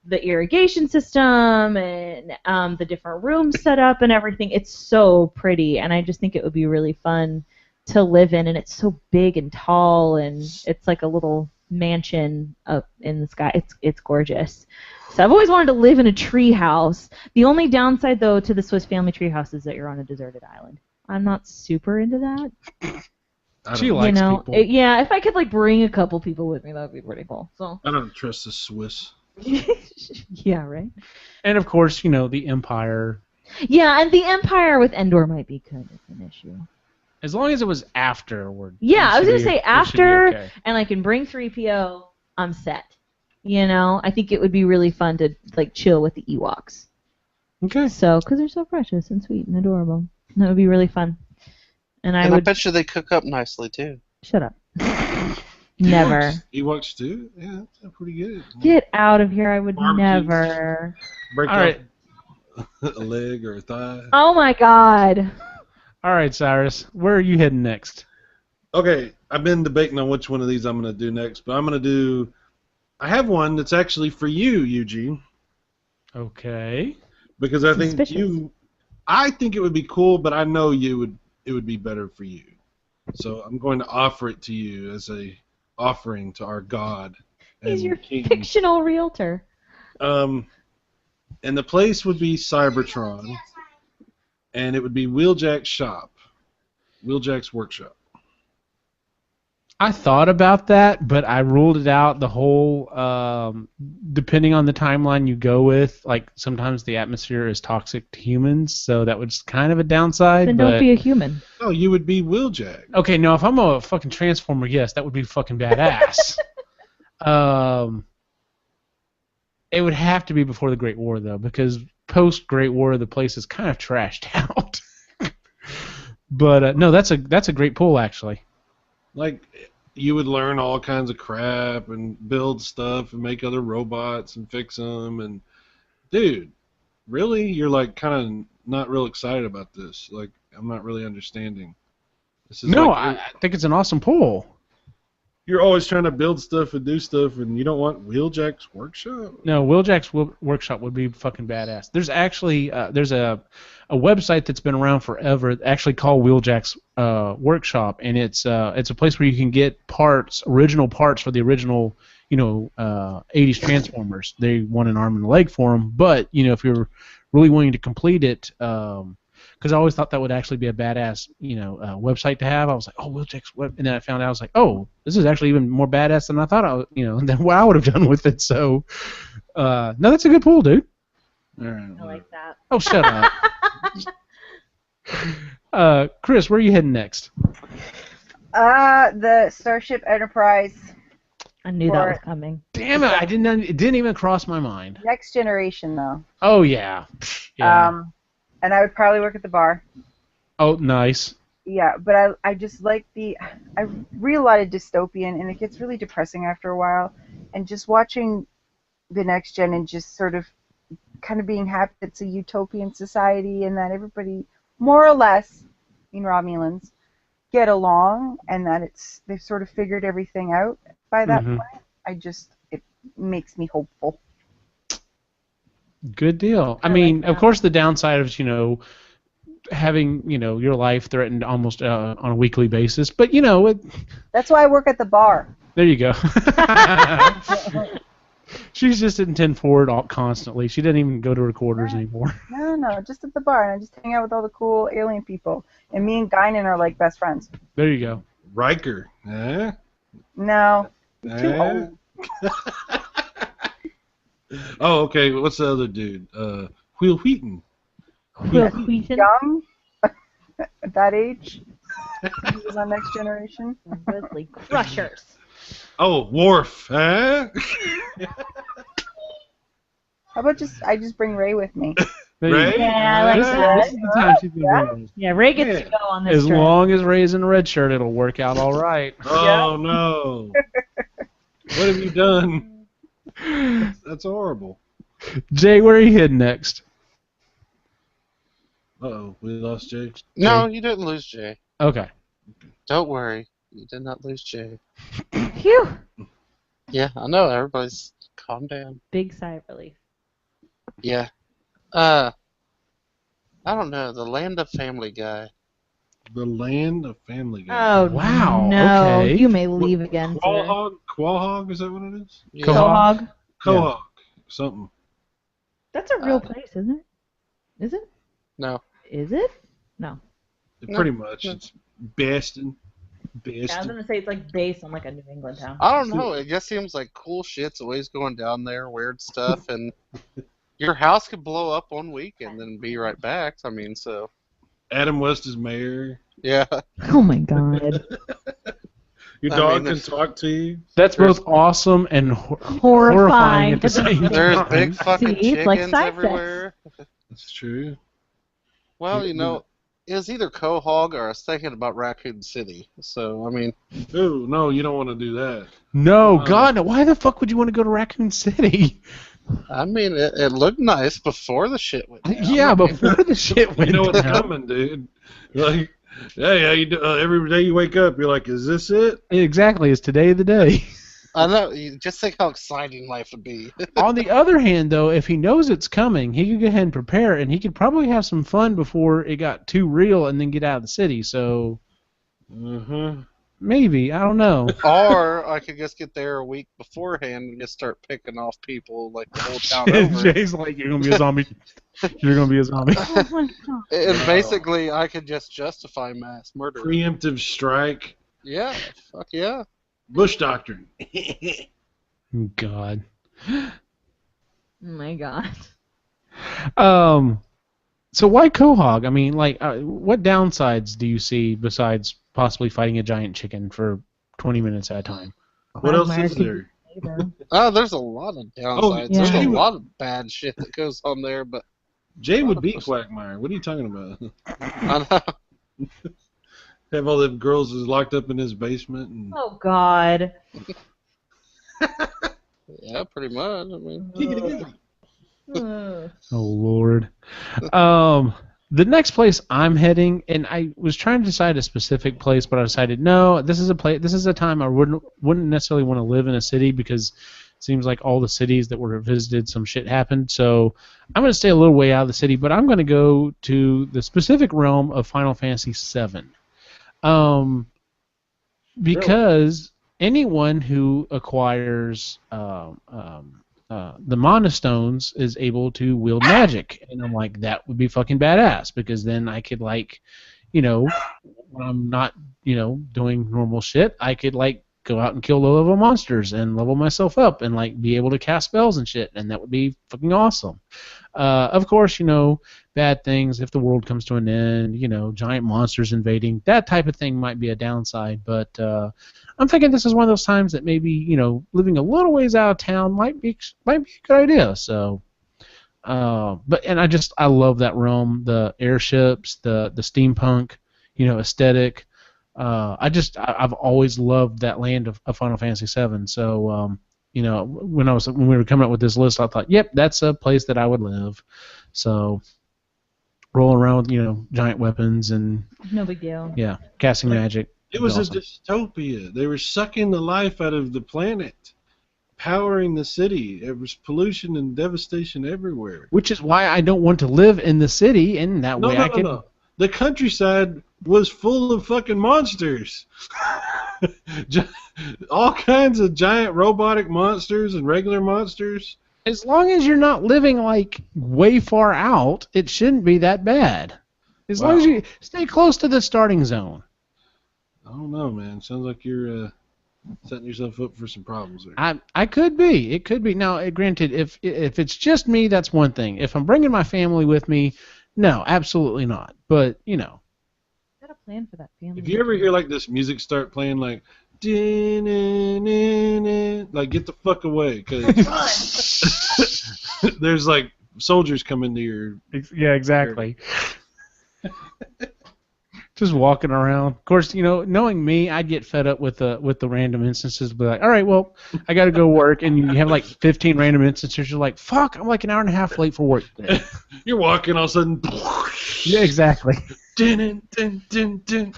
the irrigation system and the different rooms set up and everything. It's so pretty, and I just think it would be really fun to live in. And it's so big and tall, and it's like a little mansion up in the sky. It's gorgeous. So I've always wanted to live in a tree house. The only downside, though, to the Swiss Family tree house is that you're on a deserted island. I'm not super into that. She likes people. Yeah, if I could like bring a couple people with me, that would be pretty cool. So I don't trust the Swiss. Yeah, right. And of course, the Empire. Yeah, and the Empire with Endor might be kind of an issue. As long as it was afterward. Yeah, I was gonna say after, okay. and I can bring 3PO. I'm set. I think it would be really fun to like chill with the Ewoks. Okay. So, because they're so precious and sweet and adorable, that would be really fun. And I bet you they cook up nicely too. Shut up. Never. Ewoks too? Yeah, that's pretty good. Get out of here! I would Barbecue. never. Break All right. a leg or a thigh. Oh my God. All right, Cyrus, where are you heading next? Okay, I've been debating on which one of these I'm going to do next, but I have one that's actually for you, Eugene. Okay. Because I think it would be cool, but I know it would be better for you. So I'm going to offer it to you as a offering to our God. He's your King. fictional realtor. And the place would be Cybertron, and it would be Wheeljack's shop, Wheeljack's workshop. I thought about that, but I ruled it out. The whole, depending on the timeline you go with, like sometimes the atmosphere is toxic to humans, so that was kind of a downside. Then don't be a human. No, you would be Wheeljack. Okay, no, if I'm a fucking Transformer, yes, that would be fucking badass. It would have to be before the Great War, though, because post Great War, the place is kind of trashed out. But no, that's a great pull, actually. Like, you would learn all kinds of crap and build stuff and make other robots and fix them. And, dude, really? You're, like, kind of not real excited about this. Like, I'm not really understanding. This is I think it's an awesome pull. You're always trying to build stuff and do stuff, and you don't want Wheeljack's workshop? No, Wheeljack's workshop would be fucking badass. There's actually there's a website that's been around forever, actually called Wheeljack's workshop, and it's a place where you can get original parts for the original 80s Transformers. They want an arm and a leg for them, but if you're really wanting to complete it, because I always thought that would actually be a badass, website to have. I was like, oh, Wheelcheck's web, and then I found out I was like, oh, this is actually even more badass than I thought than what I would have done with it. So, no, that's a good pool, dude. All right. I like that. Oh, shut up. Chris, where are you heading next? The Starship Enterprise. I knew that was coming. Damn it! It didn't even cross my mind. Next generation, though. Oh yeah. Yeah. And I would probably work at the bar. Oh, nice. Yeah, but I just like I read a lot of dystopian, and it gets really depressing after a while. And just watching the next gen and just sort of kind of being happy it's a utopian society and that everybody more or less, Romulans, get along, and that they've sort of figured everything out by that point. It makes me hopeful. Good deal. I mean, of course, the downside of having your life threatened almost on a weekly basis, but that's why I work at the bar. There you go. She's just in 10 forward constantly. She doesn't even go to recorders anymore. No, just at the bar, and I just hang out with all the cool alien people. And me and Guinan are like best friends. There you go. Riker, eh? No, he's too old. Oh, okay. What's the other dude? Will Wheaton. Will Wheaton? Young? At that age? He was on Next Generation? Grizzly Crushers. Oh, Worf, eh? How about I just bring Ray with me? Ray? Yeah, I like that. This is the time she's gonna bring us. Yeah, Ray gets to go on this As trip. long as Ray's in a red shirt, it'll work out all right. Oh, no. What have you done? That's horrible. Jay, where are you heading next? Uh-oh, we lost Jay. No, you didn't lose Jay. Okay. Don't worry. You did not lose Jay. Phew. Yeah, I know. Everybody's calm down. Big sigh of relief. Yeah. I don't know. The Land of Family Guy. The Land of Family Guy. Oh, Wow, no. okay. You may leave again, sir. Quahog, is that what it is? Yeah. Quahog? Quahog, something. That's a real place, isn't it? Is it? No. Is it? No. Pretty much. It's Bastion. Yeah, I was going to say it's like based on like a New England town. I don't know. It just seems like cool shit's always going down there, weird stuff, and your house could blow up one week and then be right back. I mean, so. Adam West is mayor. Yeah. Oh my god. Your dog can talk to you. That's both awesome and horrifying at the same time. There's big fucking See, it's like chickens side everywhere. That's true. Well, it was either Quahog or I was thinking about Raccoon City. So, I mean. Oh, no, you don't want to do that. No, God, no. Why the fuck would you want to go to Raccoon City? I mean, it looked nice before the shit went down. Yeah, before the shit went You know what's down. coming, dude. Like, hey, how you do? Every day you wake up, you're like, is this it? Exactly, it's today the day. I know. You just think how exciting life would be. On the other hand, though, if he knows it's coming, he could go ahead and prepare, and he could probably have some fun before it got too real and then get out of the city, so maybe, I don't know. Or I could just get there a week beforehand and just start picking off people like the whole town over. Jay's like, you're going to be a zombie. You're going to be a zombie. Oh my god. And basically, I could just justify mass murder. Preemptive strike. Yeah, fuck yeah. Bush doctrine. God. Oh my god. So why Quahog? I mean, like, what downsides do you see besides possibly fighting a giant chicken for 20 minutes at a time? What else is there? Oh, there's a lot of downsides. yeah. There's a lot of bad shit that goes on there, but Jay would beat Quagmire. What are you talking about? I know. Have all the girls locked up in his basement. And... Oh god. Yeah, pretty much. I mean, Oh Lord. The next place I'm heading, and I was trying to decide a specific place, but I decided no. This is a place. This is a time I wouldn't necessarily want to live in a city because it seems like all the cities that were visited, some shit happened. So I'm going to stay a little way out of the city, but I'm going to go to the specific realm of Final Fantasy VII. Because anyone who acquires the Monostones is able to wield magic, and I'm like, that would be fucking badass, because then I could like, you know, when I'm not, you know, doing normal shit, I could like go out and kill low-level monsters and level myself up and like be able to cast spells and shit, and that would be fucking awesome. Of course, you know, bad things if the world comes to an end, you know, giant monsters invading, that type of thing might be a downside, but I'm thinking this is one of those times that maybe, you know, living a little ways out of town might be a good idea. So, I love that realm, the airships, the steampunk, you know, aesthetic. I've always loved that land of Final Fantasy VII. So, you know, when we were coming up with this list, I thought, yep, that's a place that I would live. So, rolling around with, you know, giant weapons and no big deal. Yeah, casting magic. It was awesome. A dystopia. They were sucking the life out of the planet, powering the city. There was pollution and devastation everywhere. Which is why I don't want to live in the city, and that way I can. No. The countryside was full of fucking monsters. All kinds of giant robotic monsters and regular monsters. As long as you're not living like way far out, it shouldn't be that bad. As long as you stay close to the starting zone. I don't know, man. Sounds like you're setting yourself up for some problems there. I could be. It could be. Now, granted, if it's just me, that's one thing. If I'm bringing my family with me, no, absolutely not. But, you know. Got a plan for that family. If you ever hear like this music start playing, like, like get the fuck away, because there's like soldiers coming to your. Yeah, exactly. Just walking around. Of course, you know, knowing me, I'd get fed up with the random instances. Be like, all right, well, I got to go work, and you have like 15 random instances. You're like, fuck, I'm like an hour and a half late for work today. You're walking, all of a sudden. Yeah, exactly.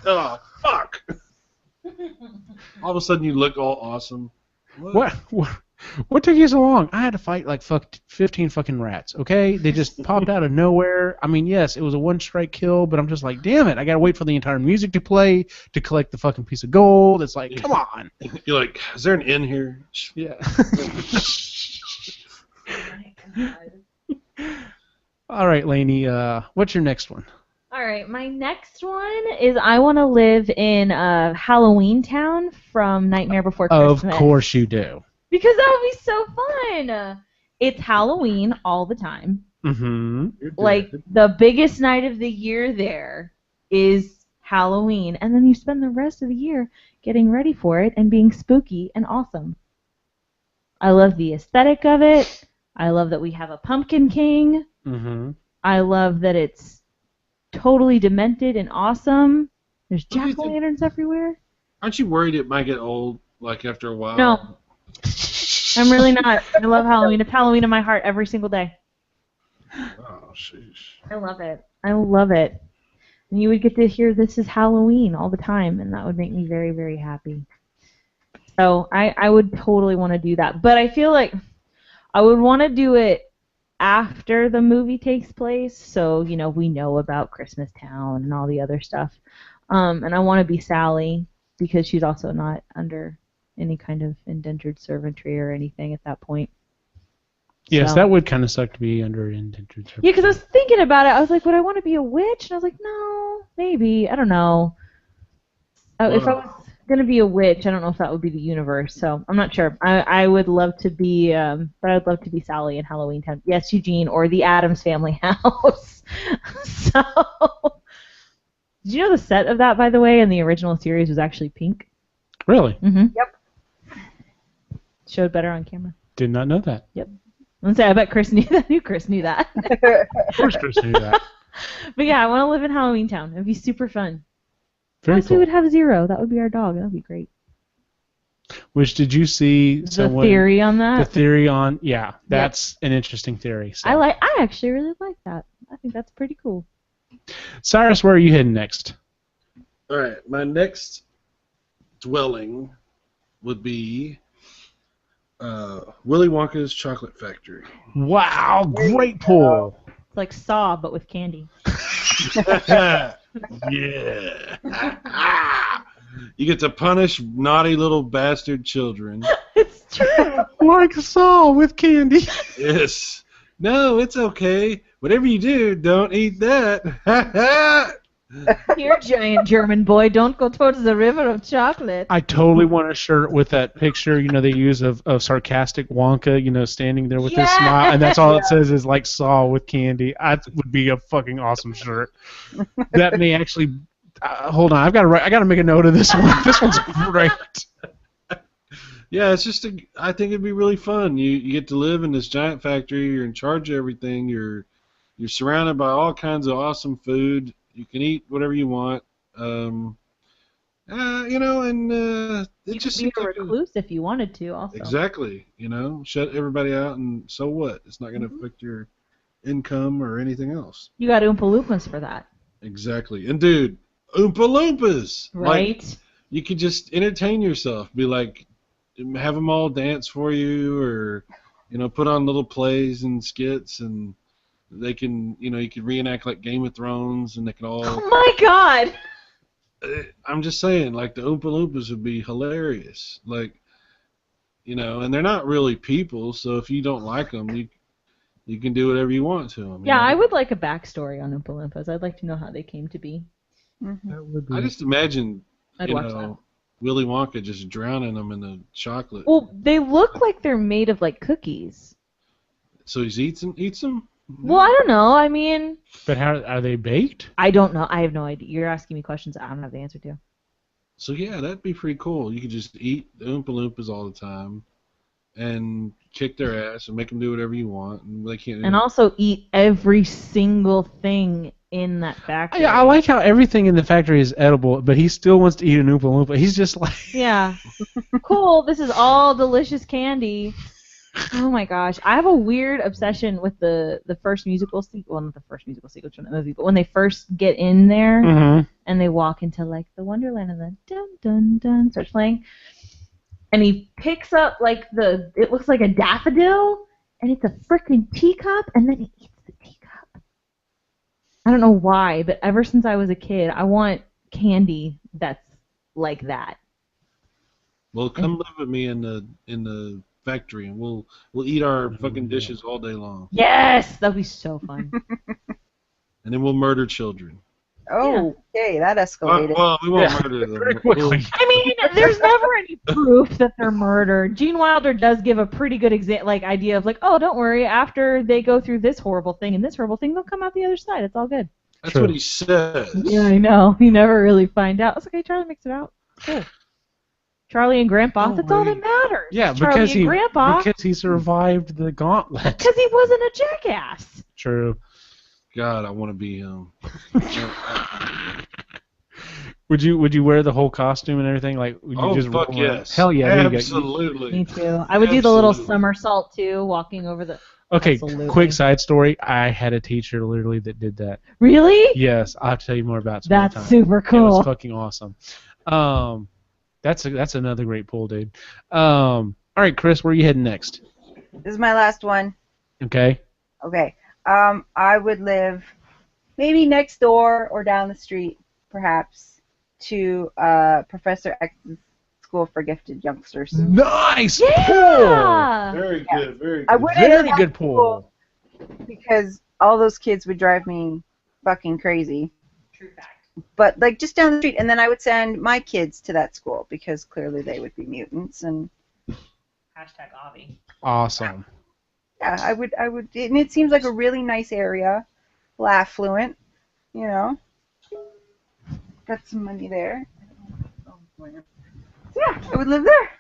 Oh, fuck. All of a sudden, you look all awesome. What took you so long? I had to fight like 15 fucking rats, okay? They just popped out of nowhere. I mean, yes, it was a one-strike kill, but I'm just like, damn it, I gotta wait for the entire music to play to collect the fucking piece of gold. It's like, come on. You're like, is there an inn here? Yeah. All right, Lainey, what's your next one? All right, my next one is I want to live in Halloween Town from Nightmare Before Christmas. Of course you do. Because that would be so fun. It's Halloween all the time. Mm-hmm. Like, the biggest night of the year there is Halloween. And then you spend the rest of the year getting ready for it and being spooky and awesome. I love the aesthetic of it. I love that we have a Pumpkin King. Mm-hmm. I love that it's totally demented and awesome. There's jack-o'-lanterns everywhere. Aren't you worried it might get old, like, after a while? No. I'm really not. I love Halloween. It's Halloween in my heart every single day. Oh, sheesh. I love it. I love it. And you would get to hear this is Halloween all the time, and that would make me very, very happy. So I would totally want to do that. But I feel like I would want to do it after the movie takes place, so, you know, we know about Christmas Town and all the other stuff. And I want to be Sally, because she's also not under any kind of indentured servantry or anything at that point. Yes, that would kind of suck to be under indentured servantry. Yeah, because I was thinking about it. I was like, would I want to be a witch? And I was like, no, maybe. I don't know. If I was going to be a witch, I don't know if that would be the universe, so I'm not sure. I would love to be, but I'd love to be Sally in Halloween Town. Yes, Eugene, or the Addams Family house. So, did you know the set of that, by the way, in the original series was actually pink? Really? Mm-hmm. Yep. Showed better on camera. Did not know that. Yep. I'm saying, I bet Chris knew that. Chris knew that. Of course Chris knew that. But yeah, I want to live in Halloween Town. It'd be super fun. Very Plus, cool. we would have Zero. That would be our dog. That would be great. Which, did you see The theory on that? The theory on, yeah, that's an interesting theory. So. I actually really like that. I think that's pretty cool. Cyrus, where are you heading next? All right, my next dwelling would be Willy Wonka's Chocolate Factory. Wow, great pull. It's like Saw, but with candy. Yeah. You get to punish naughty little bastard children. It's It's true. Like Saw with candy. Yes. No, it's okay. Whatever you do, don't eat that. Here, giant German boy, don't go towards the river of chocolate. I totally want a shirt with that picture, they use of sarcastic Wonka, standing there with his smile, and that's all it says is like Saw with candy. That would be a fucking awesome shirt. That may actually. Hold on, I gotta make a note of this one. This one's great. Yeah, it's just I think it'd be really fun. You get to live in this giant factory. You're in charge of everything. You're surrounded by all kinds of awesome food. You can eat whatever you want. And You could be a recluse if you wanted to, also. Exactly. Shut everybody out, and so what? It's not going to affect your income or anything else. You got Oompa Loompas for that. Exactly. And dude, Oompa Loompas. Right. Like, you could just entertain yourself. Be like, have them all dance for you, or put on little plays and skits, and they can you could reenact like Game of Thrones, and they can all. Oh my God! I'm just saying, like the Oompa Loompas would be hilarious, like and they're not really people, so if you don't like them, you can do whatever you want to them. Yeah, I would like a backstory on Oompa Loompas. I'd like to know how they came to be. Mm-hmm. That would be... I just imagine I'd watch that. Willy Wonka just drowning them in the chocolate. Well, they look like they're made of like cookies. So he eats them? Well, I don't know. I mean... But how are they baked? I don't know. I have no idea. You're asking me questions I don't have the answer to. So yeah, that'd be pretty cool. You could just eat the Oompa Loompas all the time, and kick their ass and make them do whatever you want, and they can't. And also eat every single thing in that factory. Yeah, I like how everything in the factory is edible, but he still wants to eat an Oompa Loompa. He's just like... Yeah. Cool, this is all delicious candy. Oh my gosh. I have a weird obsession with the first musical sequence. Well, not the first musical sequence from the movie, but when they first get in there and they walk into like the Wonderland and the dun dun dun starts playing. And he picks up like it looks like a daffodil, and it's a freaking teacup, and then he eats the teacup. I don't know why, but ever since I was a kid, I want candy that's like that. Well, come live with me in the factory, and we'll eat our fucking dishes all day long. Yes, that'd be so fun. And then we'll murder children. Oh, okay, that escalated. Well, we won't murder them. Pretty quickly. I mean, there's never any proof that they're murdered. Gene Wilder does give a pretty good idea of like, oh, don't worry, after they go through this horrible thing and this horrible thing, they'll come out the other side. It's all good. That's what he says. Yeah, I know. You never really find out. It's okay, Charlie makes it out. Cool. Charlie and Grandpa, that's all that matters. Yeah, because he survived the gauntlet. Because he wasn't a jackass. True. God, I want to be him. Would you wear the whole costume and everything? Like, would you just fuck roll around? yes. Hell yeah, absolutely. Me too. I would do the little somersault too, walking over the. Okay, Absolutely. Quick side story. I had a teacher literally that did that. Really? Yes, I'll tell you more about it. That's super cool. It was fucking awesome. That's another great pool, dude. All right, Chris, where are you heading next? This is my last one. Okay. Okay. I would live maybe next door or down the street, perhaps, to Professor X's School for Gifted Youngsters. Nice Yeah. Very good, very good. I would Very good pool. Because all those kids would drive me fucking crazy. True fact. But like just down the street, and then I would send my kids to that school because clearly they would be mutants and. Hashtag Avi. Awesome. Yeah, I would, and it seems like a really nice area, affluent, Got some money there. So yeah, I would live there.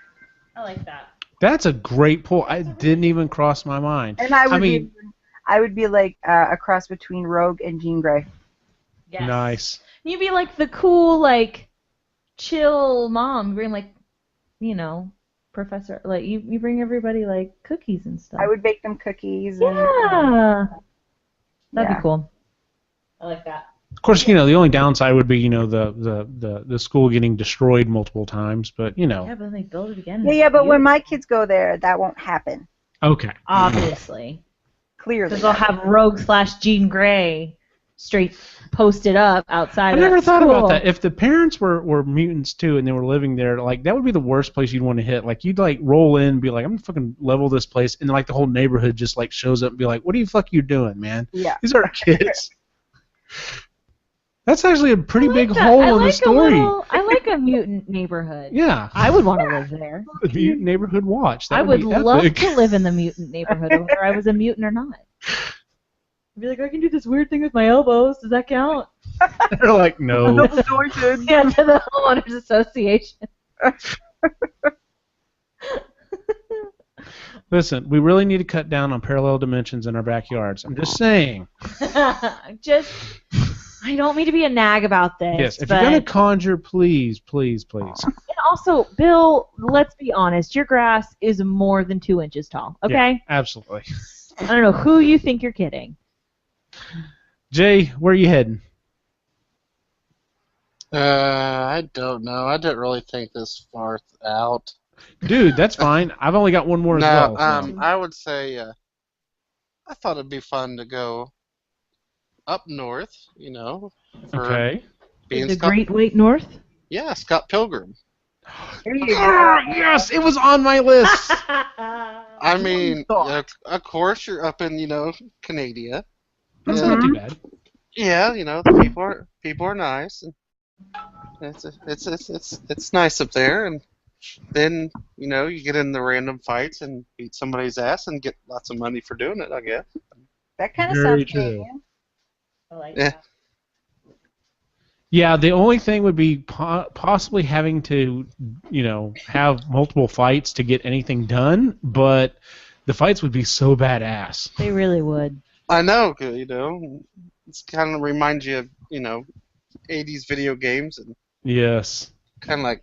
I like that. That's a great pool. I didn't even cross my mind. And I would be like a cross between Rogue and Jean Grey. Yes. Nice. You'd be like the cool, like, chill mom, bring like, professor, like you bring everybody like cookies and stuff. I would bake them cookies. Yeah. That'd be cool. I like that. Of course, the only downside would be, the school getting destroyed multiple times, but Yeah, but then they build it again. Yeah, but when my kids go there, that won't happen. Okay. Obviously. Clearly. Because they'll have Rogue / Jean Grey straight posted up outside. I never thought school. about that. If the parents were mutants too and they were living there, like that would be the worst place you'd want to hit. Like you'd like roll in and be like, I'm gonna fucking level this place, and like the whole neighborhood just like shows up and be like, what the fuck you doing, man? Yeah. These are kids. That's actually a pretty big hole in the story. I like a mutant neighborhood. Yeah. I would want to live there. The mutant neighborhood watch. That I would be love epic. to live in the mutant neighborhood, whether I was a mutant or not. I'd be like, I can do this weird thing with my elbows. Does that count? They're like, no. Yeah, to the homeowners association. Listen, we really need to cut down on parallel dimensions in our backyards. I'm just saying. I don't mean to be a nag about this. Yes, if you're going to conjure, please, please, please. And also, Bill, let's be honest. Your grass is more than 2 inches tall, okay? Yeah, absolutely. I don't know who you think you're kidding. Jay, where are you heading? I don't know. I didn't really think this far out. Dude, that's fine. I've only got one more as well. So. I would say I thought it'd be fun to go up north, you know. For Okay. being The Scott, Great White North? Yeah, Scott Pilgrim. There you go. Oh, yes, it was on my list. I mean, of course you're up in, you know, Canada. That's not too bad. Yeah, you know, the people are nice, and it's nice up there. And then, you know, you get in the random fights and beat somebody's ass and get lots of money for doing it, I guess. That kind of Very sounds true. Canadian. I like Yeah. that. Yeah, the only thing would be possibly having to, you know, have multiple fights to get anything done, but the fights would be so badass. They really would. I know, 'cause, you know, it's kind of reminds you of, you know, 80s video games and Yes. kind of like,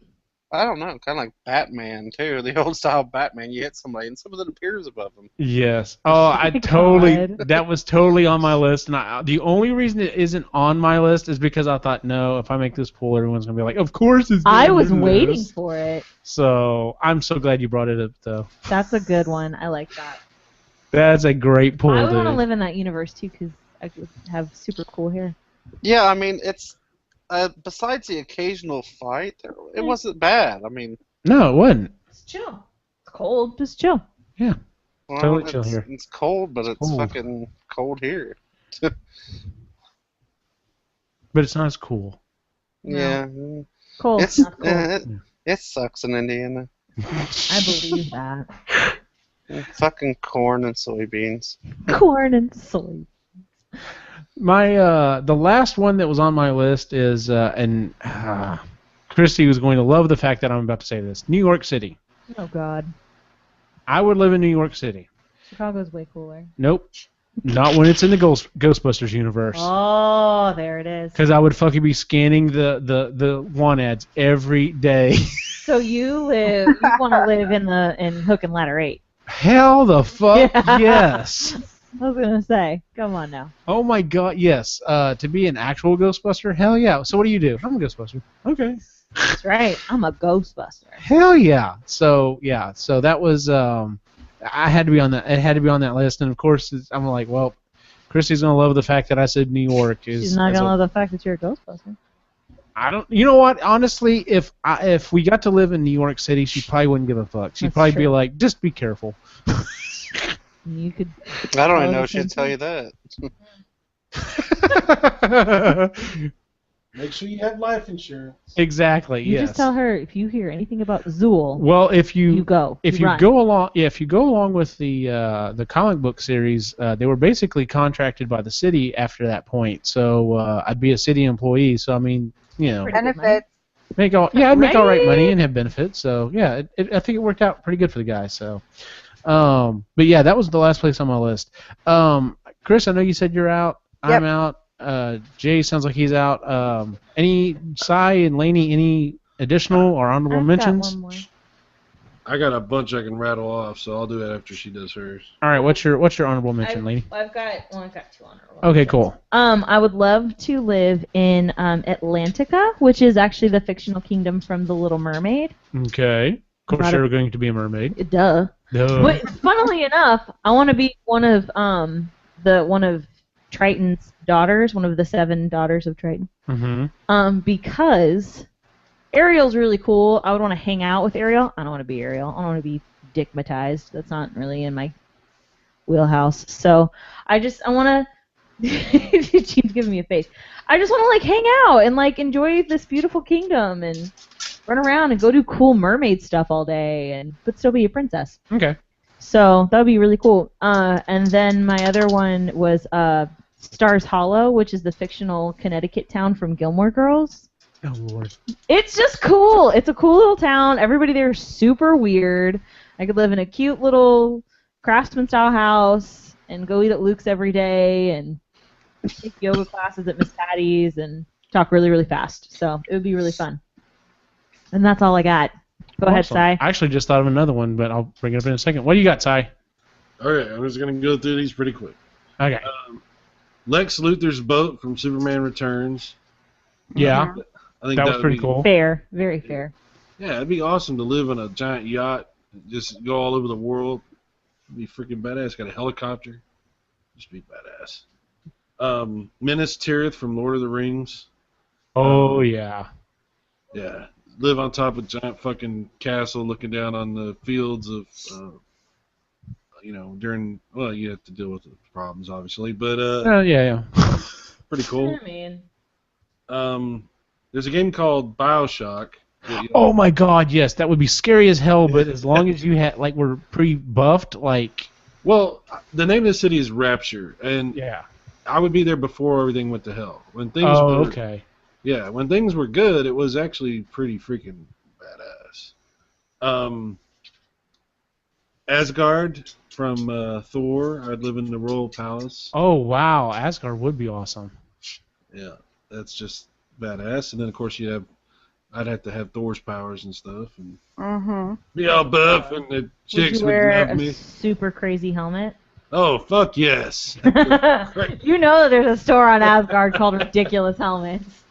I don't know, kind of like Batman, too. The old style Batman, you hit somebody and something appears above them. Yes. Oh, I my totally. God. That was totally on my list, and the only reason it isn't on my list is because I thought, no, if I make this pool, everyone's gonna be like, of course it's. I on was your waiting list. for it. So I'm so glad you brought it up, though. That's a good one. I like that. That's a great pool, I would dude. want to live in that universe, too, because I could have super cool hair. Yeah, I mean, it's, besides the occasional fight, it wasn't bad. I mean, No, it wasn't. It's chill. It's cold. Just chill. Yeah. well, Totally chill here. It's cold, but it's Cold. fucking cold here. But it's not as cool. No. Yeah. Cold. It's not cool. it sucks in Indiana. I believe that. Fucking corn and soybeans. Corn and soy. My the last one that was on my list is Christy was going to love the fact that I'm about to say this. New York City. Oh, God. I would live in New York City. Chicago's way cooler. Nope. Not when it's in the Ghostbusters universe. Oh, there it is. Because I would fucking be scanning the want ads every day. So you want to live in Hook and Ladder 8. Hell the fuck Yeah. yes. I was going to say, come on now. Oh my god, yes. To be an actual Ghostbuster, hell yeah. So what do you do? I'm a Ghostbuster. Okay. That's right. I'm a Ghostbuster. Hell yeah. So that was I had to be on that. It had to be on that list, and of course I'm like, well, Christy's gonna love the fact that I said New York. She's not going to love the fact that you're a Ghostbuster. I don't. You know what? Honestly, if we got to live in New York City, she probably wouldn't give a fuck. She'd That's probably be true. like, just be careful. You could. I don't even Oh, know the if she'd same tell you that. Make sure you have life insurance. Exactly. You yes. just tell her if you hear anything about Zool, Well, if you go. If you run. go along with the comic book series, they were basically contracted by the city after that point. So I'd be a city employee. So I mean, you know, Pretty good money. Benefits. I'd make all right money Right? and have benefits. So yeah, I think it worked out pretty good for the guys. So, but yeah, that was the last place on my list. Chris, I know you said you're out. Yep. I'm out. Jay sounds like he's out. Any Cy and Laney, any additional or honorable I've mentions? got one more. I got a bunch I can rattle off, so I'll do it after she does hers. All right, what's your honorable mention, Laney? I've got two honorable. Okay, mentions. cool. I would love to live in Atlantica, which is actually the fictional kingdom from The Little Mermaid. Okay. Of course, Not a- you're going to be a mermaid. Duh. Duh. But funnily enough, I want to be one of Triton's daughters, one of the 7 daughters of Triton. Mm-hmm. Because Ariel's really cool. I would want to hang out with Ariel. I don't want to be Ariel. I don't want to be dickmatized. That's not really in my wheelhouse. So I want to. She's giving me a face. I just want to like hang out and like enjoy this beautiful kingdom and run around and go do cool mermaid stuff all day, but still be a princess. Okay. So that would be really cool. And then my other one was Stars Hollow, which is the fictional Connecticut town from Gilmore Girls. Oh Lord. It's just cool. It's a cool little town. Everybody there is super weird. I could live in a cute little craftsman-style house and go eat at Luke's every day and take yoga classes at Miss Patty's and talk really, really fast. So it would be really fun. And that's all I got. Go ahead, Sai. I actually just thought of another one, but I'll bring it up in a second. What do you got, Sai? Okay, I'm just going to go through these pretty quick. Okay. Lex Luthor's boat from Superman Returns. Yeah. I think that was pretty cool. Fair. Very fair. Yeah, it'd be awesome to live on a giant yacht, just go all over the world. It'd be freaking badass. Got a helicopter. Just be badass. Minas Tirith from Lord of the Rings. Oh, yeah. Yeah. Live on top of a giant fucking castle looking down on the fields of, during, well, you have to deal with the problems, obviously, but, yeah. pretty cool. I mean. There's a game called BioShock. Oh my God, yes, that would be scary as hell, but as long as you had, like, were pre-buffed, like... Well, the name of the city is Rapture, and yeah. I would be there before everything went to hell. When things okay. Yeah, when things were good, it was actually pretty freaking badass. Asgard from Thor. I'd live in the royal palace. Oh, wow. Asgard would be awesome. Yeah, that's just badass. And then, of course, I'd have to have Thor's powers and stuff. And be all buff, and the chicks would love me. A super crazy helmet? Oh, fuck yes. You know that there's a store on Asgard called Ridiculous Helmets.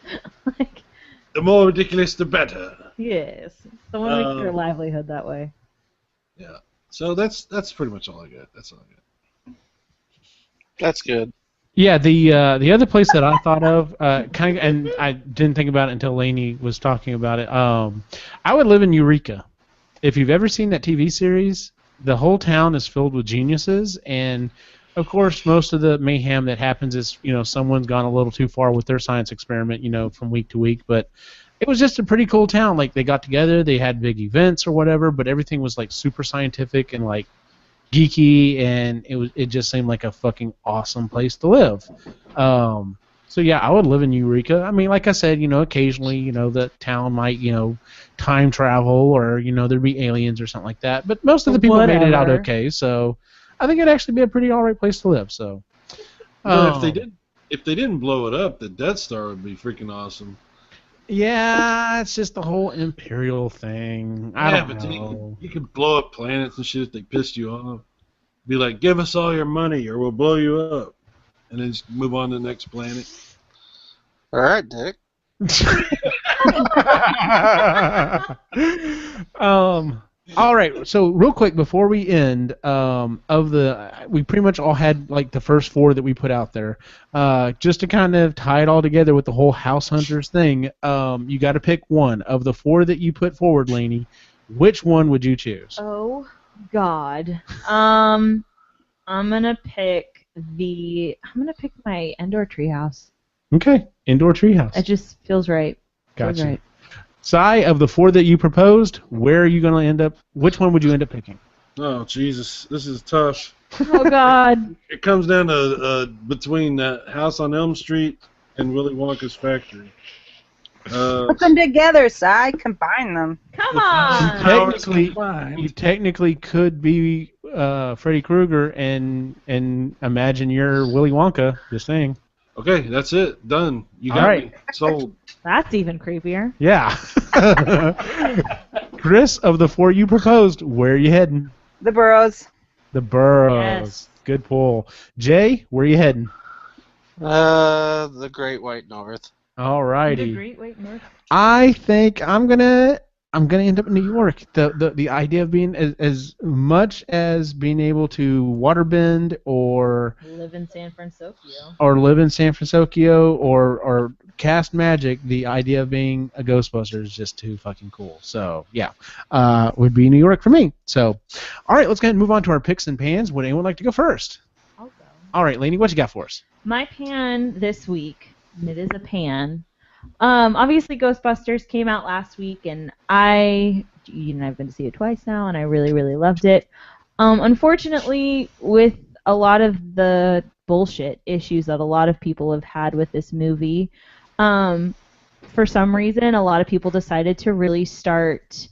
The more ridiculous, the better. Yes. Someone makes their livelihood that way. Yeah. So that's pretty much all I got. That's all I got. That's good. Yeah, the other place that I thought of, kind of, and I didn't think about it until Lainey was talking about it. I would live in Eureka. If you've ever seen that TV series, the whole town is filled with geniuses, and of course, most of the mayhem that happens is, someone's gone a little too far with their science experiment, from week to week. But it was just a pretty cool town. Like, they got together, they had big events or whatever, but everything was like super scientific and like geeky, and it just seemed like a fucking awesome place to live. So yeah, I would live in Eureka. I mean, like I said, occasionally, the town might, time travel or, there'd be aliens or something like that. But most of the people made it out okay, so I think it'd actually be a pretty alright place to live. So, but if they didn't blow it up, the Death Star would be freaking awesome. Yeah, it's just the whole Imperial thing. I don't know. You could blow up planets and shit if they pissed you off. Be like, give us all your money or we'll blow you up. And then just move on to the next planet. All right, Dick. All right. So real quick before we end, we pretty much all had like the first 4 that we put out there. Just to kind of tie it all together with the whole House Hunters thing, you got to pick one of the 4 that you put forward, Lainey. Which one would you choose? Oh God. I'm gonna pick my indoor treehouse. Okay, indoor treehouse. It just feels right. Gotcha. Feels right. Sai, of the 4 that you proposed, where are you going to end up? Which one would you end up picking? Oh, Jesus. This is tough. Oh, God. It comes down to between that house on Elm Street and Willy Wonka's factory. Put them together, Si. Combine them. Come on. You technically could be Freddy Krueger and imagine you're Willy Wonka. Just saying. Okay, that's it. Done. You got me. Sold. That's even creepier. Yeah. Chris, of the 4 you proposed, where are you heading? The Burrows. The Burrows. Yes. Good pull. Jay, where are you heading? The Great White North. All righty. The Great White North. I think I'm gonna I'm going to end up in New York. The idea of being as much as being able to waterbend or live in San Francisco or cast magic, the idea of being a Ghostbuster is just too fucking cool. So yeah, would be New York for me. So, all right, let's go ahead and move on to our picks and pans. Would anyone like to go first? I'll go. All right, Lainey, what you got for us? My pan this week, and it is a pan. Obviously, Ghostbusters came out last week, and I've been to see it twice now, and I really, really loved it. Unfortunately, with a lot of the bullshit issues that a lot of people have had with this movie, for some reason, a lot of people decided to really start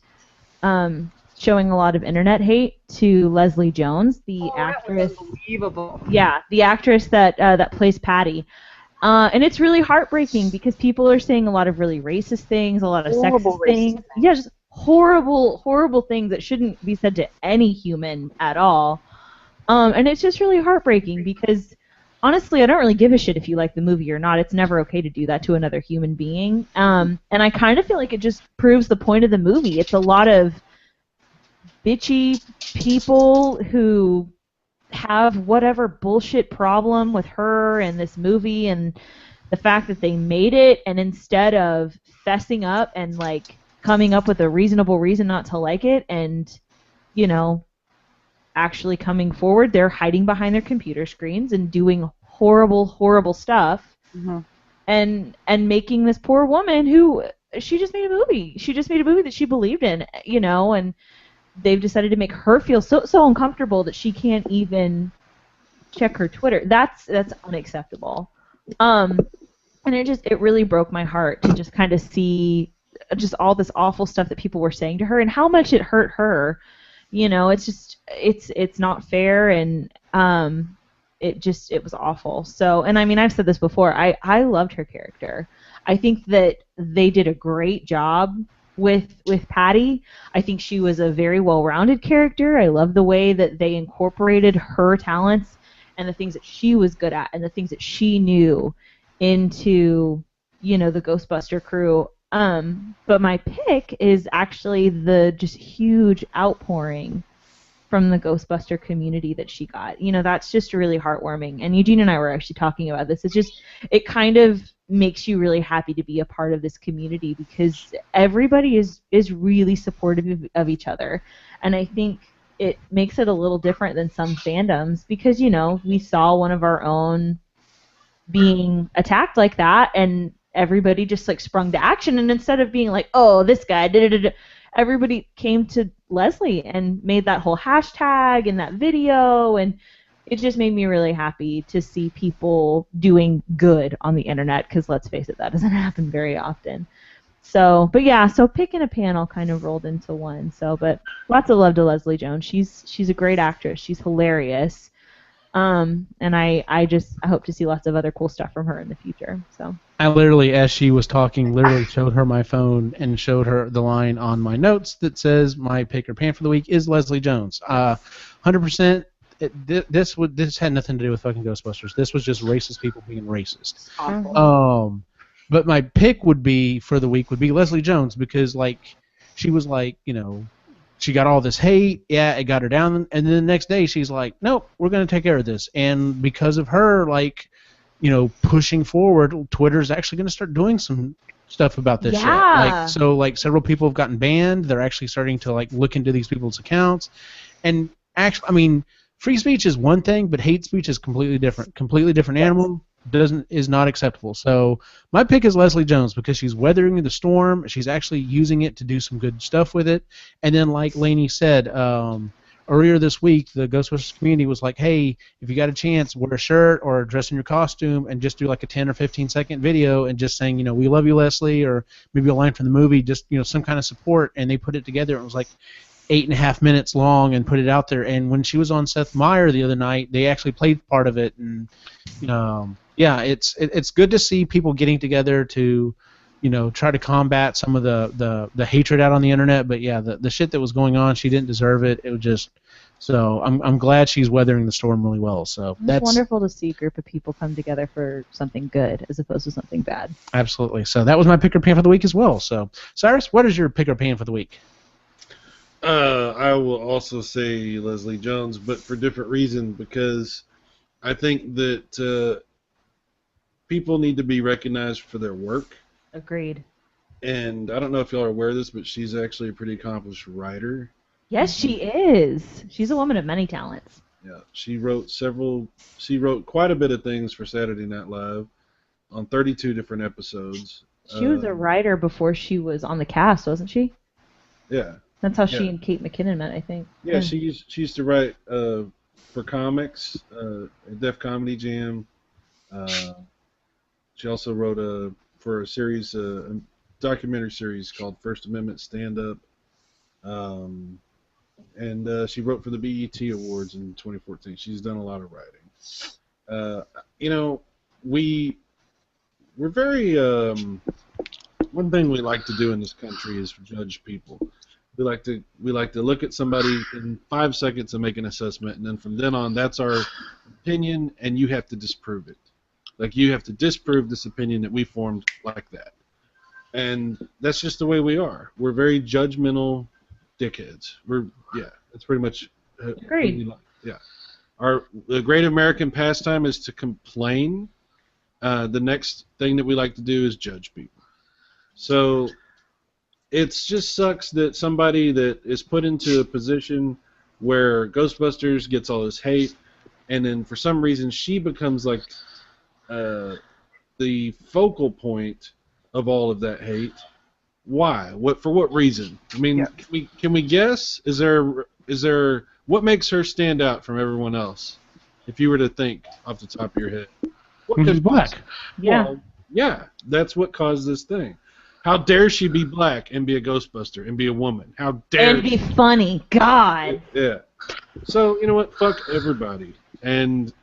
showing a lot of internet hate to Leslie Jones, the actress. That was unbelievable. Yeah, the actress that plays Patty. And it's really heartbreaking because people are saying a lot of really racist things, a lot of sexist things. Yeah, just horrible, horrible things that shouldn't be said to any human at all. And it's just really heartbreaking because, honestly, I don't really give a shit if you like the movie or not. It's never okay to do that to another human being. And I kind of feel like it just proves the point of the movie. It's a lot of bitchy people who have whatever bullshit problem with her and this movie and the fact that they made it, and instead of fessing up and like coming up with a reasonable reason not to like it and, you know, actually coming forward, they're hiding behind their computer screens and doing horrible, horrible stuff. Mm-hmm. and making this poor woman who she just made a movie. She just made a movie that she believed in, you know, and they've decided to make her feel so uncomfortable that she can't even check her Twitter. That's unacceptable. And it really broke my heart to just kind of see just all this awful stuff that people were saying to her and how much it hurt her. You know, it's not fair, and it was awful. So, and I mean, I've said this before, I loved her character. I think that they did a great job with Patty. I think she was a very well-rounded character. I love the way that they incorporated her talents and the things that she was good at and the things that she knew into, you know, the Ghostbuster crew. But my pick is actually the just huge outpouring from the Ghostbuster community that she got. You know, that's just really heartwarming. And Eugene and I were actually talking about this. It kind of makes you really happy to be a part of this community because everybody is really supportive of each other. And I think it makes it a little different than some fandoms because, you know, we saw one of our own being attacked like that and everybody just like sprung to action, and instead of being like, oh, this guy did, everybody came to Leslie and made that whole hashtag and that video, and it just made me really happy to see people doing good on the internet because let's face it, that doesn't happen very often. So, but yeah, so pick and a panel kind of rolled into one. So, but lots of love to Leslie Jones. She's a great actress. She's hilarious. And I hope to see lots of other cool stuff from her in the future. So I literally, as she was talking, showed her my phone and showed her the line on my notes that says my pick or pan for the week is Leslie Jones. 100%. This had nothing to do with fucking Ghostbusters. This was just racist people being racist. But my pick for the week would be Leslie Jones because like she was like, you know, she got all this hate, yeah, it got her down, and then the next day she's like, nope, we're going to take care of this. And because of her, like, you know, pushing forward, Twitter's actually going to start doing some stuff about this shit. Like, so, like, several people have gotten banned. They're actually starting to, like, look into these people's accounts. And actually, I mean, free speech is one thing, but hate speech is completely different. Completely different animal. Is not acceptable. So my pick is Leslie Jones because she's weathering the storm. She's actually using it to do some good stuff with it. And then, like Lainey said earlier this week, the Ghostbusters community was like, "Hey, if you got a chance, wear a shirt or dress in your costume and just do like a 10 or 15-second video and just saying, you know, we love you, Leslie, or maybe a line from the movie, just you know, some kind of support." And they put it together. It was like 8.5 minutes long and put it out there. And when she was on Seth Meyers the other night, they actually played part of it. And yeah, it's good to see people getting together to, you know, try to combat some of the hatred out on the internet. But yeah, the shit that was going on, she didn't deserve it. It was just So I'm glad she's weathering the storm really well. So It's wonderful to see a group of people come together for something good as opposed to something bad. Absolutely. So that was my pick or pan for the week as well. So Cyrus, what is your pick or pan for the week? I will also say Leslie Jones, but for different reasons, because I think that people need to be recognized for their work. Agreed. And I don't know if y'all are aware of this, but she's actually a pretty accomplished writer. Yes, she is. She's a woman of many talents. Yeah, she wrote quite a bit of things for Saturday Night Live on 32 different episodes. She was a writer before she was on the cast, wasn't she? Yeah. That's how she and Kate McKinnon met, I think. Yeah, she used to write for comics, Def Comedy Jam. She also wrote for a series, a documentary series called First Amendment Stand Up. And she wrote for the BET Awards in 2014. She's done a lot of writing. We're very one thing we like to do in this country is judge people. We like to look at somebody in 5 seconds and make an assessment, and then from then on, that's our opinion, and you have to disprove it. Like, you have to disprove this opinion that we formed like that. And that's just the way we are. We're very judgmental dickheads. That's pretty much Agreed. Yeah. The great American pastime is to complain. The next thing that we like to do is judge people. So it just sucks that somebody that is put into a position where Ghostbusters gets all this hate, and then for some reason she becomes like the focal point of all of that hate. Why? For what reason? I mean, can we guess? Is there what makes her stand out from everyone else? If you were to think off the top of your head, She's black. Yeah. Well, yeah, that's what caused this thing. How dare she be black and be a Ghostbuster and be a woman? How dare And be funny. God. Yeah. So you know what? Fuck everybody. And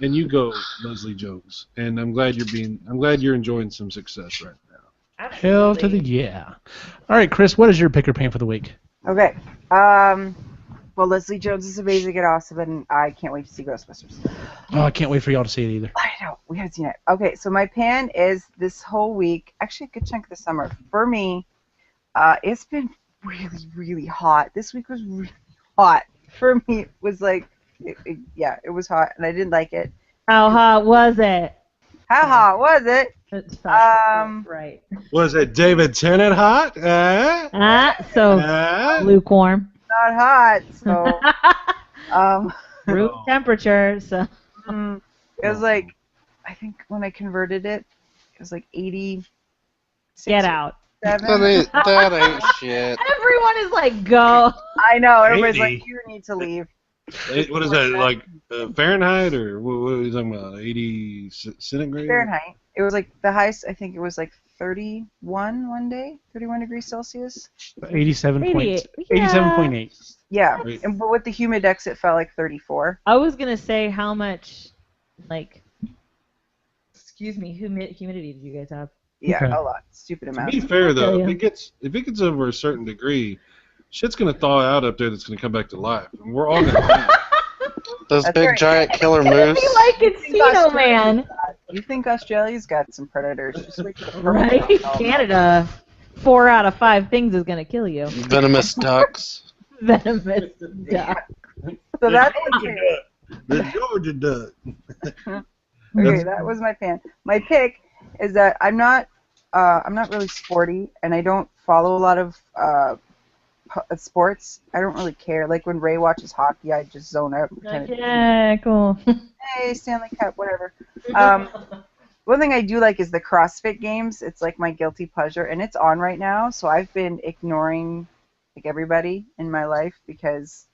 you go, Leslie Jones. And I'm glad you're enjoying some success right now. Absolutely. Hell to the yeah. All right, Chris, what is your pick or pan for the week? Okay. Well, Leslie Jones is amazing and awesome, and I can't wait to see Ghostbusters. Oh, I can't wait for y'all to see it either. I know. We haven't seen it. Okay, so my pan is this whole week, actually a good chunk of the summer. For me, it's been really, really hot. This week was really hot. For me, it was like, it was hot, and I didn't like it. How hot was it? How hot was it? It's right. Was it David Tennant hot? Lukewarm. Not hot, so Room temperature, so it was like, I think when I converted it, it was like 86. get out. That ain't shit. Everyone is like, go. I know, everybody's 80. like, you need to leave. What is that, like Fahrenheit, or what are you talking about, 80 centigrade? Fahrenheit. It was like the highest, I think it was like 31 one day, 31 degrees Celsius. 87.8. Yeah, Right. but with the humidex, it felt like 34. I was going to say how much, humidity did you guys have? Yeah, Okay. a lot. Stupid To amount. be fair, though, Yeah. if it gets over a certain degree, shit's gonna thaw out up there. That's gonna come back to life, and we're all gonna die. Those That's big right. giant killer It'd moose. be like Encino Man. You think Australia's got some predators? Just wait till the Right? purple comes. Canada, 4 out of 5 things is going to kill you. Venomous ducks. Venomous duck. So that's The Georgia duck. okay. That was my pan. My pick is that I'm not really sporty, and I don't follow a lot of sports. I don't really care. Like when Ray watches hockey, I just zone out. And pretend Yeah, cool. hey, Stanley Cup, whatever. One thing I do like is the CrossFit games. It's like my guilty pleasure, and it's on right now. So I've been ignoring like everybody in my life because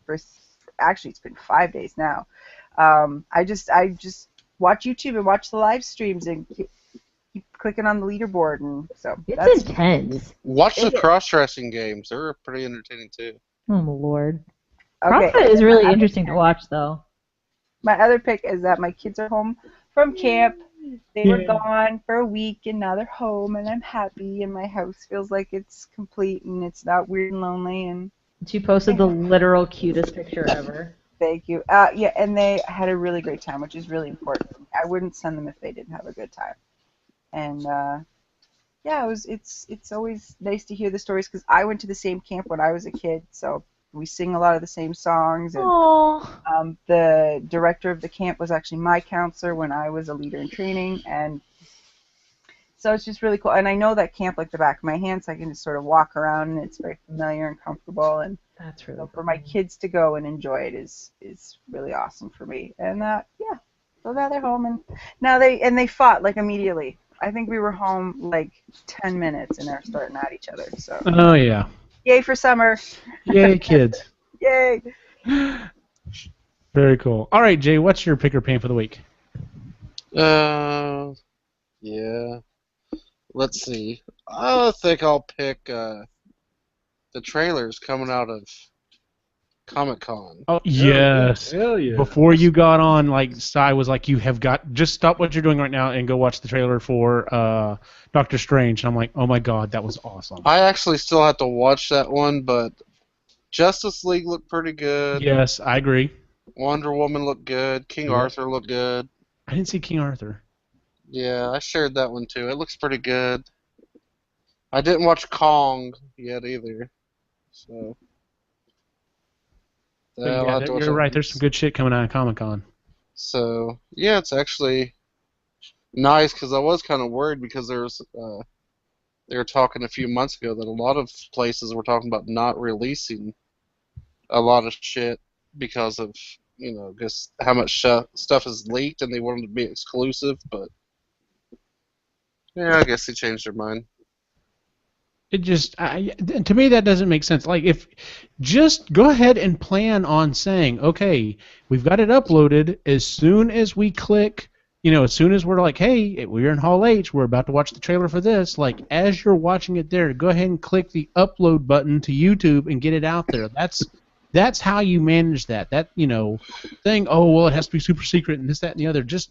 actually it's been 5 days now. I just watch YouTube and watch the live streams and keep clicking on the leaderboard, and so It's intense. Watch the cross-dressing games. They're pretty entertaining too. Oh, my Lord. okay. CrossFit is really interesting to watch, though. My other pick is that my kids are home from camp. They were gone for a week, and now they're home, and I'm happy, and my house feels like it's complete, and it's not weird and lonely, and She posted the literal cutest picture ever. Thank you. Yeah, and they had a really great time, which is really important. I wouldn't send them if they didn't have a good time. And yeah, it's always nice to hear the stories because I went to the same camp when I was a kid, so we sing a lot of the same songs. And the director of the camp was actually my counselor when I was a leader in training, and so it's just really cool. And I know that camp like the back of my hand, so I can just sort of walk around, and it's very familiar and comfortable. And that's really so for my kids to go and enjoy it is really awesome for me. And yeah, so now they're home, and now they fought like immediately. I think we were home like 10 minutes, and they're starting at each other. So. Oh yeah. Yay for summer. Yay, kids. Yay. Very cool. All right, Jay, what's your pick or pan for the week? Yeah. Let's see. I think I'll pick the trailers coming out of Comic-Con. Oh, yes. Hell yeah. Before you got on, like, Sai was like, just stop what you're doing right now and go watch the trailer for Doctor Strange. And I'm like, oh my god, that was awesome. I actually still have to watch that one, but Justice League looked pretty good. Yes, I agree. Wonder Woman looked good. King Arthur looked good. I didn't see King Arthur. Yeah, I shared that one too. It looks pretty good. I didn't watch Kong yet either. So. Yeah, you're right. There's some good shit coming out of Comic-Con. So, yeah, it's actually nice because I was kind of worried because they were talking a few months ago that a lot of places were talking about not releasing a lot of shit because of, just how much stuff is leaked and they wanted to be exclusive, but yeah, I guess they changed their mind. It just, to me, that doesn't make sense. Like, just go ahead and plan on saying, okay, we've got it uploaded. As soon as we click, as soon as we're like, hey, we're in Hall H, we're about to watch the trailer for this. Like, as you're watching it there, go ahead and click the upload button to YouTube and get it out there. That's how you manage that. That, thing, oh, well, it has to be super secret and this, that, and the other. Just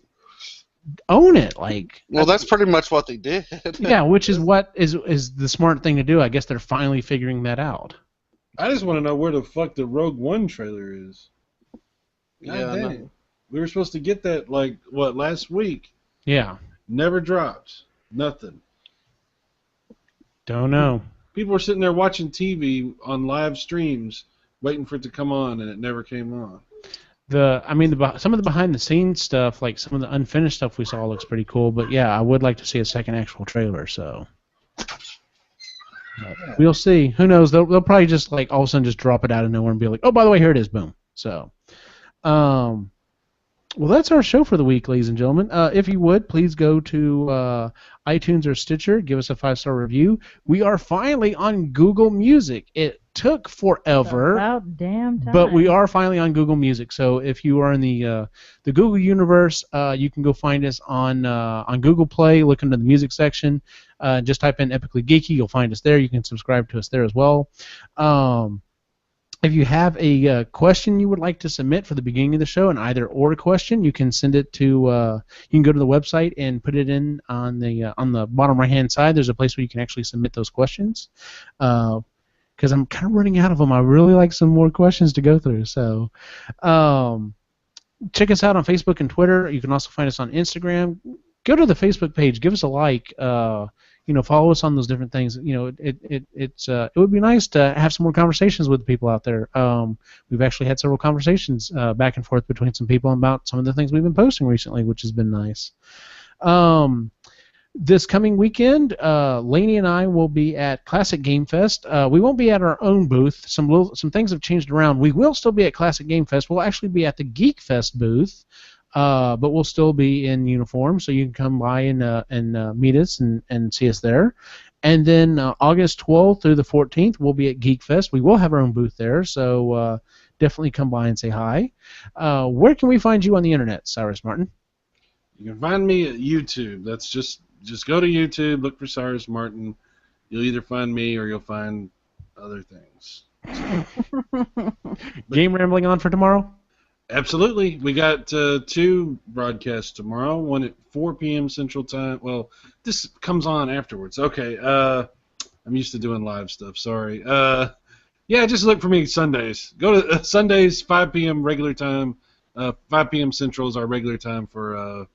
own it, like. Well, that's pretty much what they did. Yeah, which is what is the smart thing to do. I guess they're finally figuring that out. I just want to know where the fuck the Rogue One trailer is. God damn. We were supposed to get that last week? Yeah. Never dropped. Nothing. Don't know. People were sitting there watching TV on live streams, waiting for it to come on, and it never came on. Some of the behind-the-scenes stuff, like some of the unfinished stuff we saw, looks pretty cool. But yeah, I would like to see a second actual trailer. So we'll see. Who knows? They'll probably just all of a sudden just drop it out of nowhere and be like, oh, by the way, here it is, boom. So, well, that's our show for the week, ladies and gentlemen. If you would, please go to iTunes or Stitcher, give us a 5-star review. We are finally on Google Music. It took forever, about damn time. But we are finally on Google Music. So if you are in the Google universe, you can go find us on Google Play. Look into the music section. Just type in Epically Geeky. You'll find us there. You can subscribe to us there as well. If you have a question you would like to submit for the beginning of the show, an either or question, you can send it to. You can go to the website and put it in on the bottom right hand side. There's a place where you can actually submit those questions. Because I'm kind of running out of them. I really like some more questions to go through. So, check us out on Facebook and Twitter. You can also find us on Instagram. Go to the Facebook page. Give us a like. Follow us on those different things. It would be nice to have some more conversations with people out there. We've actually had several conversations back and forth between some people about some of the things we've been posting recently, which has been nice. This coming weekend, Lainey and I will be at Classic Game Fest. We won't be at our own booth. Some things have changed around. We will still be at Classic Game Fest. We'll actually be at the Geek Fest booth, but we'll still be in uniform, so you can come by and meet us and see us there. And then August 12th through the 14th, we'll be at Geek Fest. We will have our own booth there, so definitely come by and say hi. Where can we find you on the internet, Cyrus Martin? You can find me at YouTube. That's just go to YouTube, look for Cyrus Martin. You'll either find me or you'll find other things. Game rambling on for tomorrow? Absolutely. We got 2 broadcasts tomorrow, one at 4 p.m. Central Time. Well, this comes on afterwards. Okay. I'm used to doing live stuff. Sorry. Yeah, just look for me Sundays. Go to Sundays, 5 p.m. regular time. 5 p.m. Central is our regular time for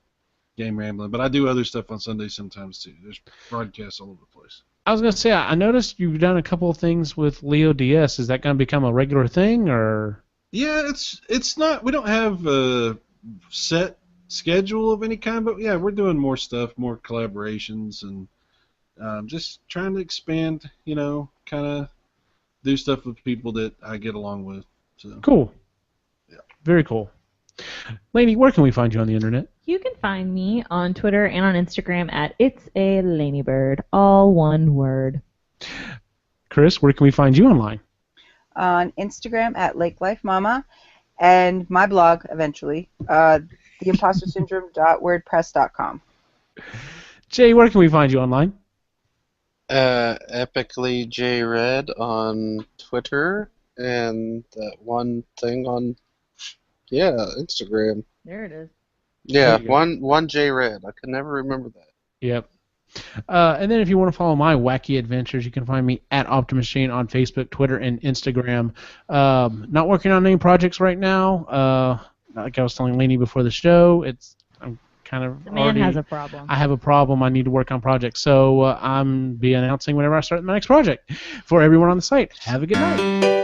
game rambling. But I do other stuff on Sundays sometimes too. There's broadcasts all over the place. I was going to say, I noticed you've done a couple of things with Leo DS. Is that going to become a regular thing, or? Yeah, it's not. We don't have a set schedule of any kind, but yeah, we're doing more stuff, more collaborations, and just trying to expand. Kind of do stuff with people that I get along with. So. Cool. Yeah. Very cool. Lainey, where can we find you on the internet? You can find me on Twitter and on Instagram at It's a Lanybird, all one word. Chris, where can we find you online? On Instagram at LakeLifeMama, and my blog eventually, theimpostersyndrome.wordpress.com. Jay, where can we find you online? Epically Red on Twitter, and that one thing on Instagram. There it is. Yeah, one J Red. I can never remember that. Yep. And then if you want to follow my wacky adventures, you can find me at Optimachine on Facebook, Twitter, and Instagram. Not working on any projects right now. Like I was telling Lainey before the show, I'm kind of The man has a problem. I have a problem. I need to work on projects. So I'm be announcing whenever I start my next project. For everyone on the site, have a good night.